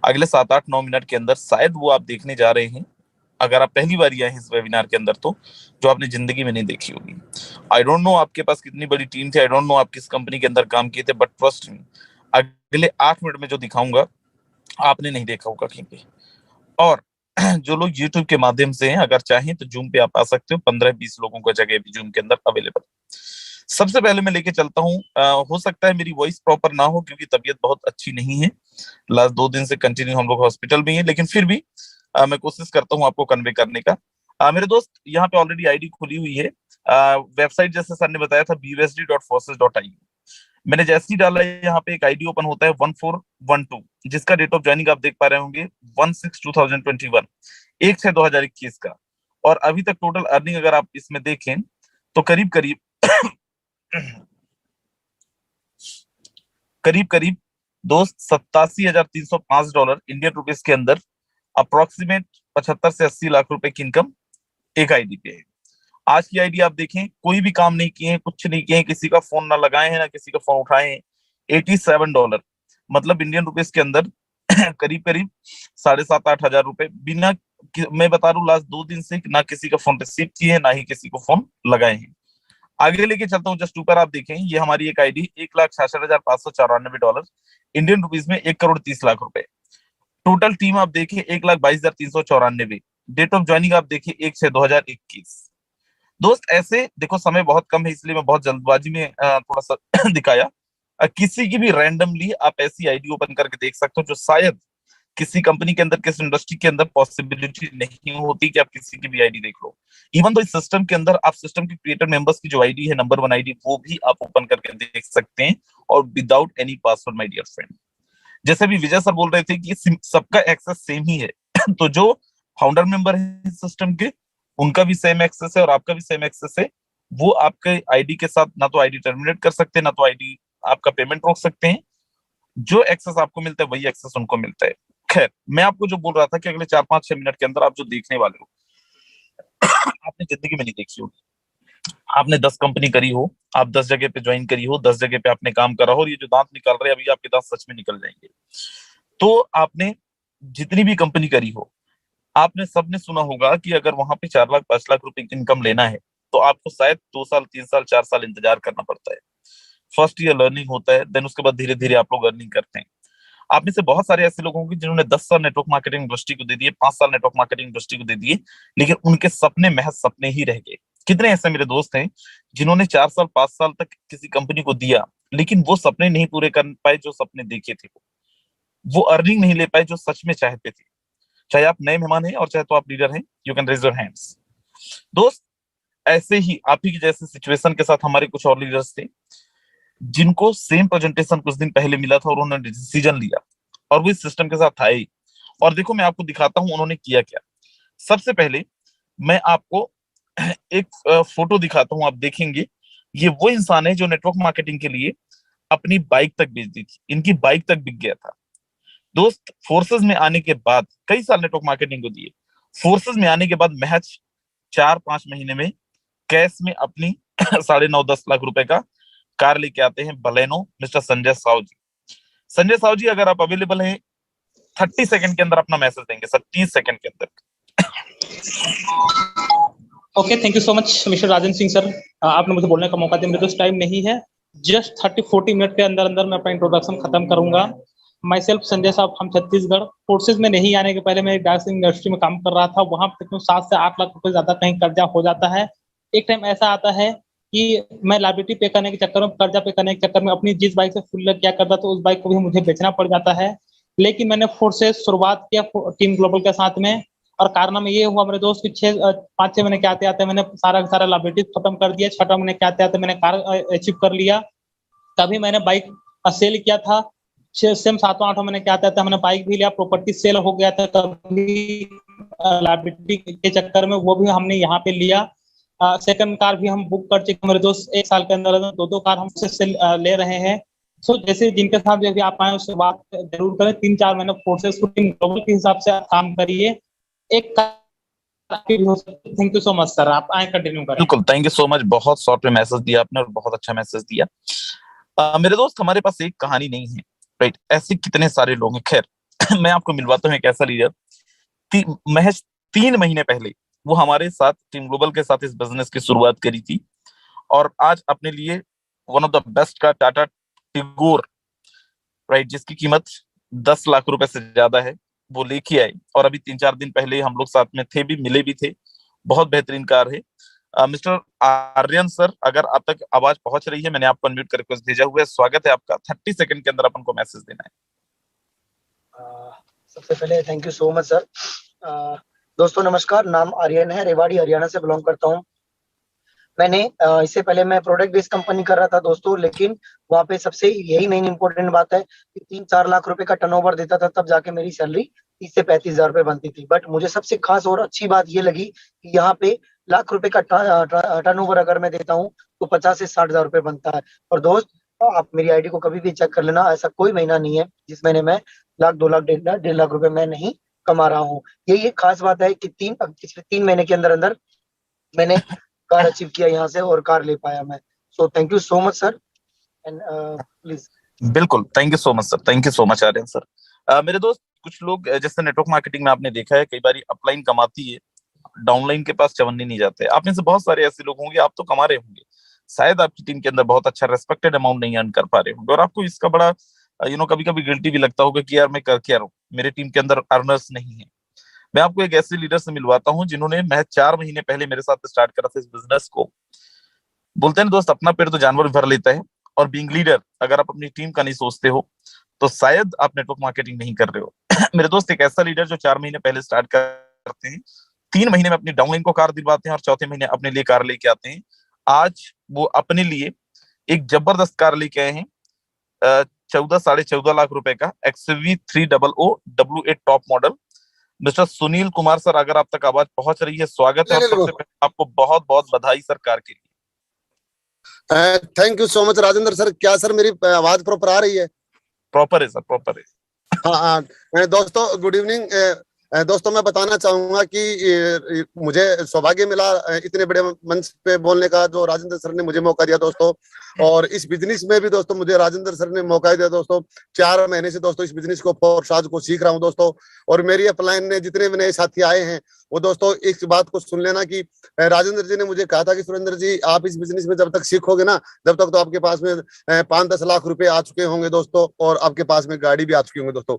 अगले 7-8-9 मिनट के अंदर शायद वो आप देखने जा रहे हैं, अगर आप पहली बार आए हैं इस वेबिनार के अंदर, तो जो आपने जिंदगी में नहीं देखी होगी। आई डोंट नो आपके पास कितनी बड़ी टीम थी, आई डोंट नो आप किस कंपनी के अंदर काम किए थे, बट ट्रस्ट मी, अगले 8 मिनट में जो दिखाऊंगा आपने नहीं देखा होगा कहीं पे। और जो लोग YouTube के माध्यम से हैं, अगर चाहें तो जूम पे आप आ सकते हो। 15-20 लोगों का जगह भी जूम के अंदर अवेलेबल। सबसे पहले मैं लेके चलता हूँ, हो सकता है मेरी वॉइस प्रॉपर ना हो क्योंकि तबीयत बहुत अच्छी नहीं है। लास्ट 2 दिन से कंटिन्यू हम लोग हॉस्पिटल में हैं, लेकिन फिर भी मैं कोशिश करता हूँ आपको कन्वे करने का। मेरे दोस्त, यहाँ पे ऑलरेडी आईडी खुली हुई है। वेबसाइट जैसे सर ने बताया था busd.forces.io। मैंने जैसे ही डाला यहाँ पे एक आईडी ओपन होता है 1412, जिसका डेट ऑफ ज्वाइनिंग आप देख पा रहे होंगे 16/2021, 1/6/2021 का। और अभी तक टोटल अर्निंग अगर आप इसमें देखें तो करीब करीब दोस्त $87,305 इंडियन रुपीस के अंदर अप्रोक्सीमेट 75 से 80 लाख रुपए की इनकम एक आईडी पे है। आज की आईडी आप देखें, कोई भी काम नहीं किए हैं, कुछ नहीं किए हैं, किसी का फोन ना लगाए हैं ना किसी का फोन उठाए हैं। $87, मतलब इंडियन रुपीस के अंदर करीब करीब 7,500-8,000 रुपए बिना, मैं बता रहा हूँ लास्ट 2 दिन से ना किसी का फोन रिसीव किए हैं ना ही किसी को फोन लगाए हैं। आगे लेके चलता हूँ, जस्ट ऊपर आप देखें, ये हमारी एक आईडी $1,66,594 इंडियन रुपीस में 1,30,00,000 रुपए। टोटल टीम आप देखिए 1,22,394। डेट ऑफ ज्वाइनिंग आप देखिए 1/6/2021। दोस्त, ऐसे देखो समय बहुत कम है इसलिए मैं बहुत जल्दबाजी में थोड़ा सा दिखाया। किसी की भी रैंडमली आप ऐसी आईडी ओपन करके देख सकते हो जो शायद किसी कंपनी के अंदर, किसी इंडस्ट्री के अंदर पॉसिबिलिटी नहीं होती कि आप किसी की भी आईडी देख लो। इवन तो इस सिस्टम के अंदर आप सिस्टम के क्रिएटर मेंबर्स की जो आईडी है, नंबर 1 आईडी, वो भी आप ओपन करके देख सकते हैं और without any password, my dear friend. जैसे भी विजय सर बोल रहे थे कि सबका एक्सेस सेम ही है तो जो फाउंडर मेंबर है सिस्टम के, उनका भी सेम एक्सेस है और आपका भी सेम एक्सेस है। वो आपके आईडी के साथ ना तो आईडी टर्मिनेट कर सकते हैं, ना तो आईडी आपका पेमेंट रोक सकते हैं। जो एक्सेस आपको मिलता है वही एक्सेस उनको मिलता है। खैर, मैं आपको जो बोल रहा था कि अगले 4-5-6 मिनट के अंदर आप जो देखने वाले हो आपने जिंदगी में नहीं देखी होगी। आपने 10 कंपनी करी हो, आप 10 जगह पे ज्वाइन करी हो, 10 जगह पे आपने काम करा हो, और ये जो दांत निकल रहे हैं अभी आपके दांत सच में निकल जाएंगे। तो आपने जितनी भी कंपनी करी हो, आपने सबने सुना होगा कि अगर वहां पे 4 लाख 5 लाख रुपए की इनकम लेना है तो आपको शायद 2 साल 3 साल 4 साल इंतजार करना पड़ता है। फर्स्ट ईयर लर्निंग होता है, देन उसके बाद धीरे धीरे आप लोग अर्निंग करते हैं। आप में से बहुत सारे ऐसे लोग होंगे जिन्होंने 10 साल नेटवर्क मार्केटिंग इंडस्ट्री को दे दिए, 5 साल नेटवर्क मार्केटिंग इंडस्ट्री को दे दिए, लेकिन उनके सपने महज सपने ही रह गए। कितने ऐसे मेरे दोस्त हैं जिन्होंने 4 साल 5 साल तक किसी कंपनी को दिया, लेकिन वो सपने नहीं पूरे कर पाए जो सपने देखे थे। वो अर्निंग नहीं ले पाए जो सच में चाहते थे। चाहे आप नए मेहमान हैं और चाहे तो आप लीडर हैं, you can raise your hands. दोस्त, ऐसे ही आप ही की जैसे सिचुएशन के साथ हमारे कुछ और लीडर्स थे जिनको सेम प्रेजेंटेशन कुछ दिन पहले मिला था और उन्होंने डिसीजन लिया और वो इस सिस्टम के साथ आए। और देखो, मैं आपको दिखाता हूं उन्होंने किया क्या। सबसे पहले मैं आपको एक फोटो दिखाता हूं, आप देखेंगे ये वो इंसान है जो नेटवर्क मार्केटिंग के लिए अपनी बाइक तक बेच दी थी। इनकी बाइक तक बिक गया था। दोस्त, फोर्सेस में आने के बाद कई साल नेटवर्क मार्केटिंग को दिए, फोर्सेस में आने के बाद महज 4-5 महीने में कैश में अपनी 9.5-10 लाख रुपए का कार लेके आते हैं, बलेनो, मिस्टर संजय साव जी। संजय साव जी, अगर आप अवेलेबल हैं 30 सेकंड के अंदर अपना मैसेज देंगे सर, 30 सेकंड के अंदर। Okay, thank you so much mister Rajan Singh sir, आपने मुझे बोलने का मौका दिया। मेरे पास टाइम नहीं है, जस्ट 30-40 मिनट के अंदर अंदर मैं अपना इंट्रोडक्शन खत्म करूंगा। माई सेल्फ संजय साहब, हम छत्तीसगढ़। फोर्सेज में नहीं आने के पहले मैं डायरेक्ट इंडस्ट्री में काम कर रहा था, वहां तक 7 से 8 लाख रुपए ज्यादा कहीं कर्जा हो जाता है। एक टाइम ऐसा आता है कि मैं लायबिलिटी पे करने के चक्कर में, कर्जा पे करने के चक्कर में अपनी जिस बाइक से फुल लग क्या करता था उस बाइक को भी मुझे बेचना पड़ जाता है। लेकिन मैंने फोर्सेस शुरुआत किया टीम ग्लोबल के साथ में, और कारनामा ये हुआ मेरे दोस्त की 5-6 महीने के आते आते मैंने सारा लाइबिलिटीज खत्म कर दिया। 6वां महीने के आते आते मैंने कार अचीव कर लिया। तभी मैंने बाइक सेल किया था। सेम 7वां-8वां महीने के आते आते मैंने बाइक भी लिया, प्रॉपर्टी सेल हो गया था। तभी लाइबिलिटी के चक्कर में वो भी हमने यहाँ पे लिया। सेकंड कार भी हम बुक कर चुके मेरे दोस्त। 1 साल के अंदर 2 कार हम से ले रहे हैं। सो जैसे जिनके साथ भी अभी आप आए उससे बात जरूर करें। 3-4 महीने फोर्सेस टीम ग्लोबल के हिसाब से आप काम करिए। एक thank you so much sir, आप आए कंटिन्यू करें। बिल्कुल, थैंक यू सो मच। बहुत शॉर्ट में मैसेज दिया आपने और बहुत अच्छा मैसेज दिया। मेरे दोस्त, हमारे पास एक कहानी नहीं है, राइट? ऐसे कितने सारे लोग हैं। खैर मैं आपको मिलवाता हूँ एक ऐसा लीडर। महज 3 महीने पहले वो हमारे साथ टीम ग्लोबल के साथ इस बिजनेस की शुरुआत करी थी और आज अपने लिए वन ऑफ द बेस्ट का टाटा टिगोर, राइट, जिसकी कीमत 10 लाख रुपए से ज्यादा है, वो लेके आए। और अभी 3-4 दिन पहले हम लोग साथ में थे भी, मिले भी थे। बहुत बेहतरीन कार है। मिस्टर आर्यन सर, अगर आप तक आवाज पहुंच रही है, मैंने आपको अनम्यूट कर रिक्वेस्ट भेजा हुआ है। स्वागत है आपका। 30 सेकंड के अंदर अपन को मैसेज देना है। सबसे पहले thank you so much sir. दोस्तों नमस्कार, नाम आर्यन है, रेवाड़ी हरियाणा से बिलोंग करता हूँ। मैंने इससे पहले मैं प्रोडक्ट बेस्ड कंपनी कर रहा था दोस्तों, लेकिन वहाँ पे सबसे यही मेन इंपॉर्टेंट बात है कि 3-4 लाख रुपए का टर्नओवर देता था, तब जाके मेरी सैलरी 30 से 35 हजार रुपए बनती थी। बट मुझे सबसे खास और अच्छी बात ये लगी कि यहाँ पे लाख रुपए का टर्नओवर अगर मैं देता हूँ तो 50 से 60 हजार रुपए बनता है। और दोस्त आप मेरी आईडी को कभी भी चेक कर लेना, ऐसा कोई महीना नहीं है जिस महीने में 1 लाख 2 लाख 1.5 लाख रुपए मैं नहीं कमा रहा हूँ। यही एक खास बात है कि पिछले 3 महीने के अंदर अंदर मैंने कार अचीव किया यहाँ से और कार ले पाया मैं। So thank you so much sir and please. बिल्कुल, thank you so much sir, thank you so much Aryan sir. मेरे दोस्त, कुछ लोग जैसे नेटवर्क मार्केटिंग में आपने देखा है कई बार अपलाइन कमाती है, डाउनलाइन के पास चवन्नी नहीं जाते। आप में से बहुत सारे ऐसे लोग होंगे, आप तो कमा रहे होंगे, शायद आपकी टीम के अंदर बहुत अच्छा रेस्पेक्टेड अमाउंट नहीं अर्न कर पा रहे होंगे और आपको इसका बड़ा कभी कभी गिल्टी भी लगता होगा कि यार मैं कर क्या रहा हूँ, मेरे टीम के अंदर अर्नर्स नहीं है। मैं आपको एक ऐसे लीडर से मिलवाता हूँ जिन्होंने महज 4 महीने पहले मेरे साथ स्टार्ट करा था इस बिजनेस को। बोलते हैं ना दोस्त, अपना पेट तो जानवर भर लेता है। और बीइंग लीडर अगर आप अपनी टीम का नहीं सोचते हो तो शायद आप नेटवर्क मार्केटिंग नहीं कर रहे हो। मेरे दोस्त, एक ऐसा लीडर जो 4 महीने पहले स्टार्ट करते हैं, 3 महीने में अपनी डाउनलाइन को कार दिलवाते हैं और चौथे महीने अपने लिए कार लेके आते हैं। आज वो अपने लिए एक जबरदस्त कार लेके आए हैं, 14-14.5 लाख रुपए का XUV300 W8 top model. Mister Sunil Kumar sir, अगर आप तक आवाज पहुंच रही है, स्वागत है। और सबसे पहले आपको बहुत बहुत बधाई सर कार के लिए। Thank you so much Rajendra sir. क्या सर मेरी आवाज प्रॉपर आ रही है? प्रॉपर है सर, प्रॉपर है। हाँ, दोस्तों गुड इवनिंग। दोस्तों मैं बताना चाहूंगा कि मुझे सौभाग्य मिला इतने बड़े मंच पे बोलने का, जो राजेंद्र सर ने मुझे मौका दिया दोस्तों। और इस बिजनेस में भी दोस्तों मुझे राजेंद्र सर ने मौका दिया दोस्तों। 4 महीने से दोस्तों इस बिजनेस को फोर्साज को सीख रहा हूँ दोस्तों। और मेरी अपलाइन ने जितने भी नए साथी आए हैं वो दोस्तों इस बात को सुन लेना कि राजेंद्र जी ने मुझे कहा था कि सुरेंद्र जी, आप इस बिजनेस में जब तक सीखोगे ना, जब तक तो आपके पास में 5-10 लाख रुपए आ चुके होंगे दोस्तों, और आपके पास में गाड़ी भी आ चुकी होंगी दोस्तों।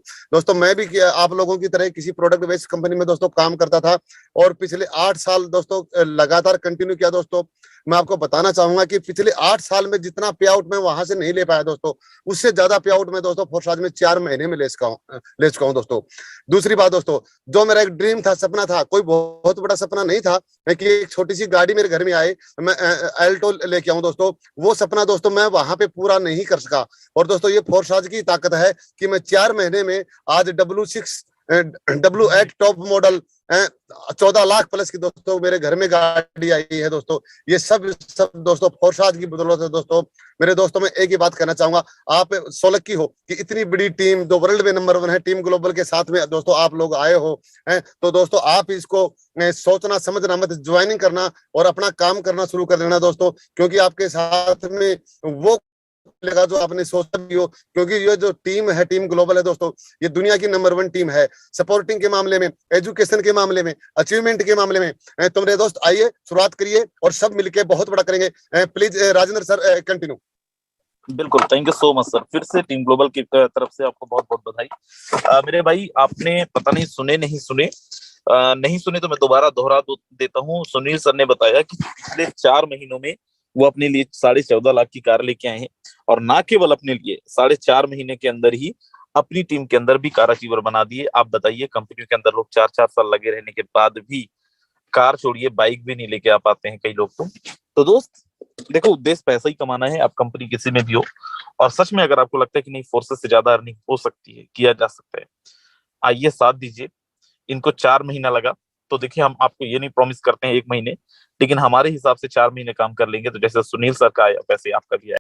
मैं भी आप लोगों की तरह किसी प्रोडक्ट बेस्ड कंपनी में दोस्तों काम करता था और पिछले 8 साल दोस्तों लगातार कंटिन्यू किया दोस्तों। मैं आपको बताना चाहूंगा कि पिछले 8 साल में जितना पे आउट मैं वहां से नहीं ले पाया दोस्तों, उससे ज्यादा पे आउट मैं दोस्तों फोर्साज में 4 महीने में ले चुका हूं दोस्तों। दूसरी बात दोस्तों, जो मेरा एक ड्रीम था, सपना था, कोई बहुत बड़ा सपना नहीं था कि एक छोटी सी गाड़ी मेरे घर में आए, मैं अल्टो लेके आऊं दोस्तों, वो सपना दोस्तों मैं वहां पे पूरा नहीं कर सका। और दोस्तों ये फोर्साज की ताकत है कि मैं 4 महीने में आज W8 top model 14 lakh plus की दोस्तों मेरे घर में गाड़ी आई है दोस्तों। ये सब दोस्तों फोर्साज की बदौलत है दोस्तों। मेरे दोस्तों मैं एक ही बात कहना चाहूंगा, आप सोलक्की हो कि इतनी बड़ी टीम जो वर्ल्ड में नंबर 1 है, टीम ग्लोबल के साथ में दोस्तों आप लोग आए हो हैं। तो दोस्तों आप इसको सोचना समझना मत, ज्वाइनिंग करना और अपना काम करना शुरू कर देना दोस्तों, क्योंकि आपके साथ में वो लगा जो आपने सोचा भी हो। क्योंकि ये जो टीम है, टीम ग्लोबल है दोस्तों, ये दुनिया की नंबर 1 टीम है, सपोर्टिंग के मामले में, एजुकेशन के मामले में, अचीवमेंट के मामले में। तो मेरे दोस्त आइए, शुरुआत करिए और सब मिलके बहुत बड़ा करेंगे। Please Rajendra sir continue. बिल्कुल, thank you so much sir. फिर से टीम ग्लोबल की तरफ से आपको बहुत बहुत बधाई। मेरे भाई, आपने पता नहीं सुने नहीं सुने तो मैं दोबारा दोहरा देता हूँ। सुनील सर ने बताया कि पिछले 4 महीनों में वो अपने लिए 14.5 लाख की कार लेके आए हैं और ना केवल अपने लिए 4.5 महीने के अंदर ही अपनी टीम के अंदर भी कार अचीवर बना दिए। आप बताइए, कंपनियों के अंदर लोग 4-4 साल लगे रहने के बाद भी कार छोड़िए बाइक भी नहीं लेके आ पाते हैं कई लोग तो दोस्त देखो, उद्देश्य पैसा ही कमाना है, आप कंपनी किसी में भी हो। और सच में अगर आपको लगता है कि नहीं, फोर्सेस से ज्यादा अर्निंग हो सकती है, किया जा सकता है, आइए साथ दीजिए। इनको 4 महीना लगा, तो देखिए हम आपको ये नहीं प्रॉमिस करते हैं 1 महीने, लेकिन हमारे हिसाब से 4 महीने काम कर लेंगे तो जैसे सुनील सर का आया वैसे आपका भी आया।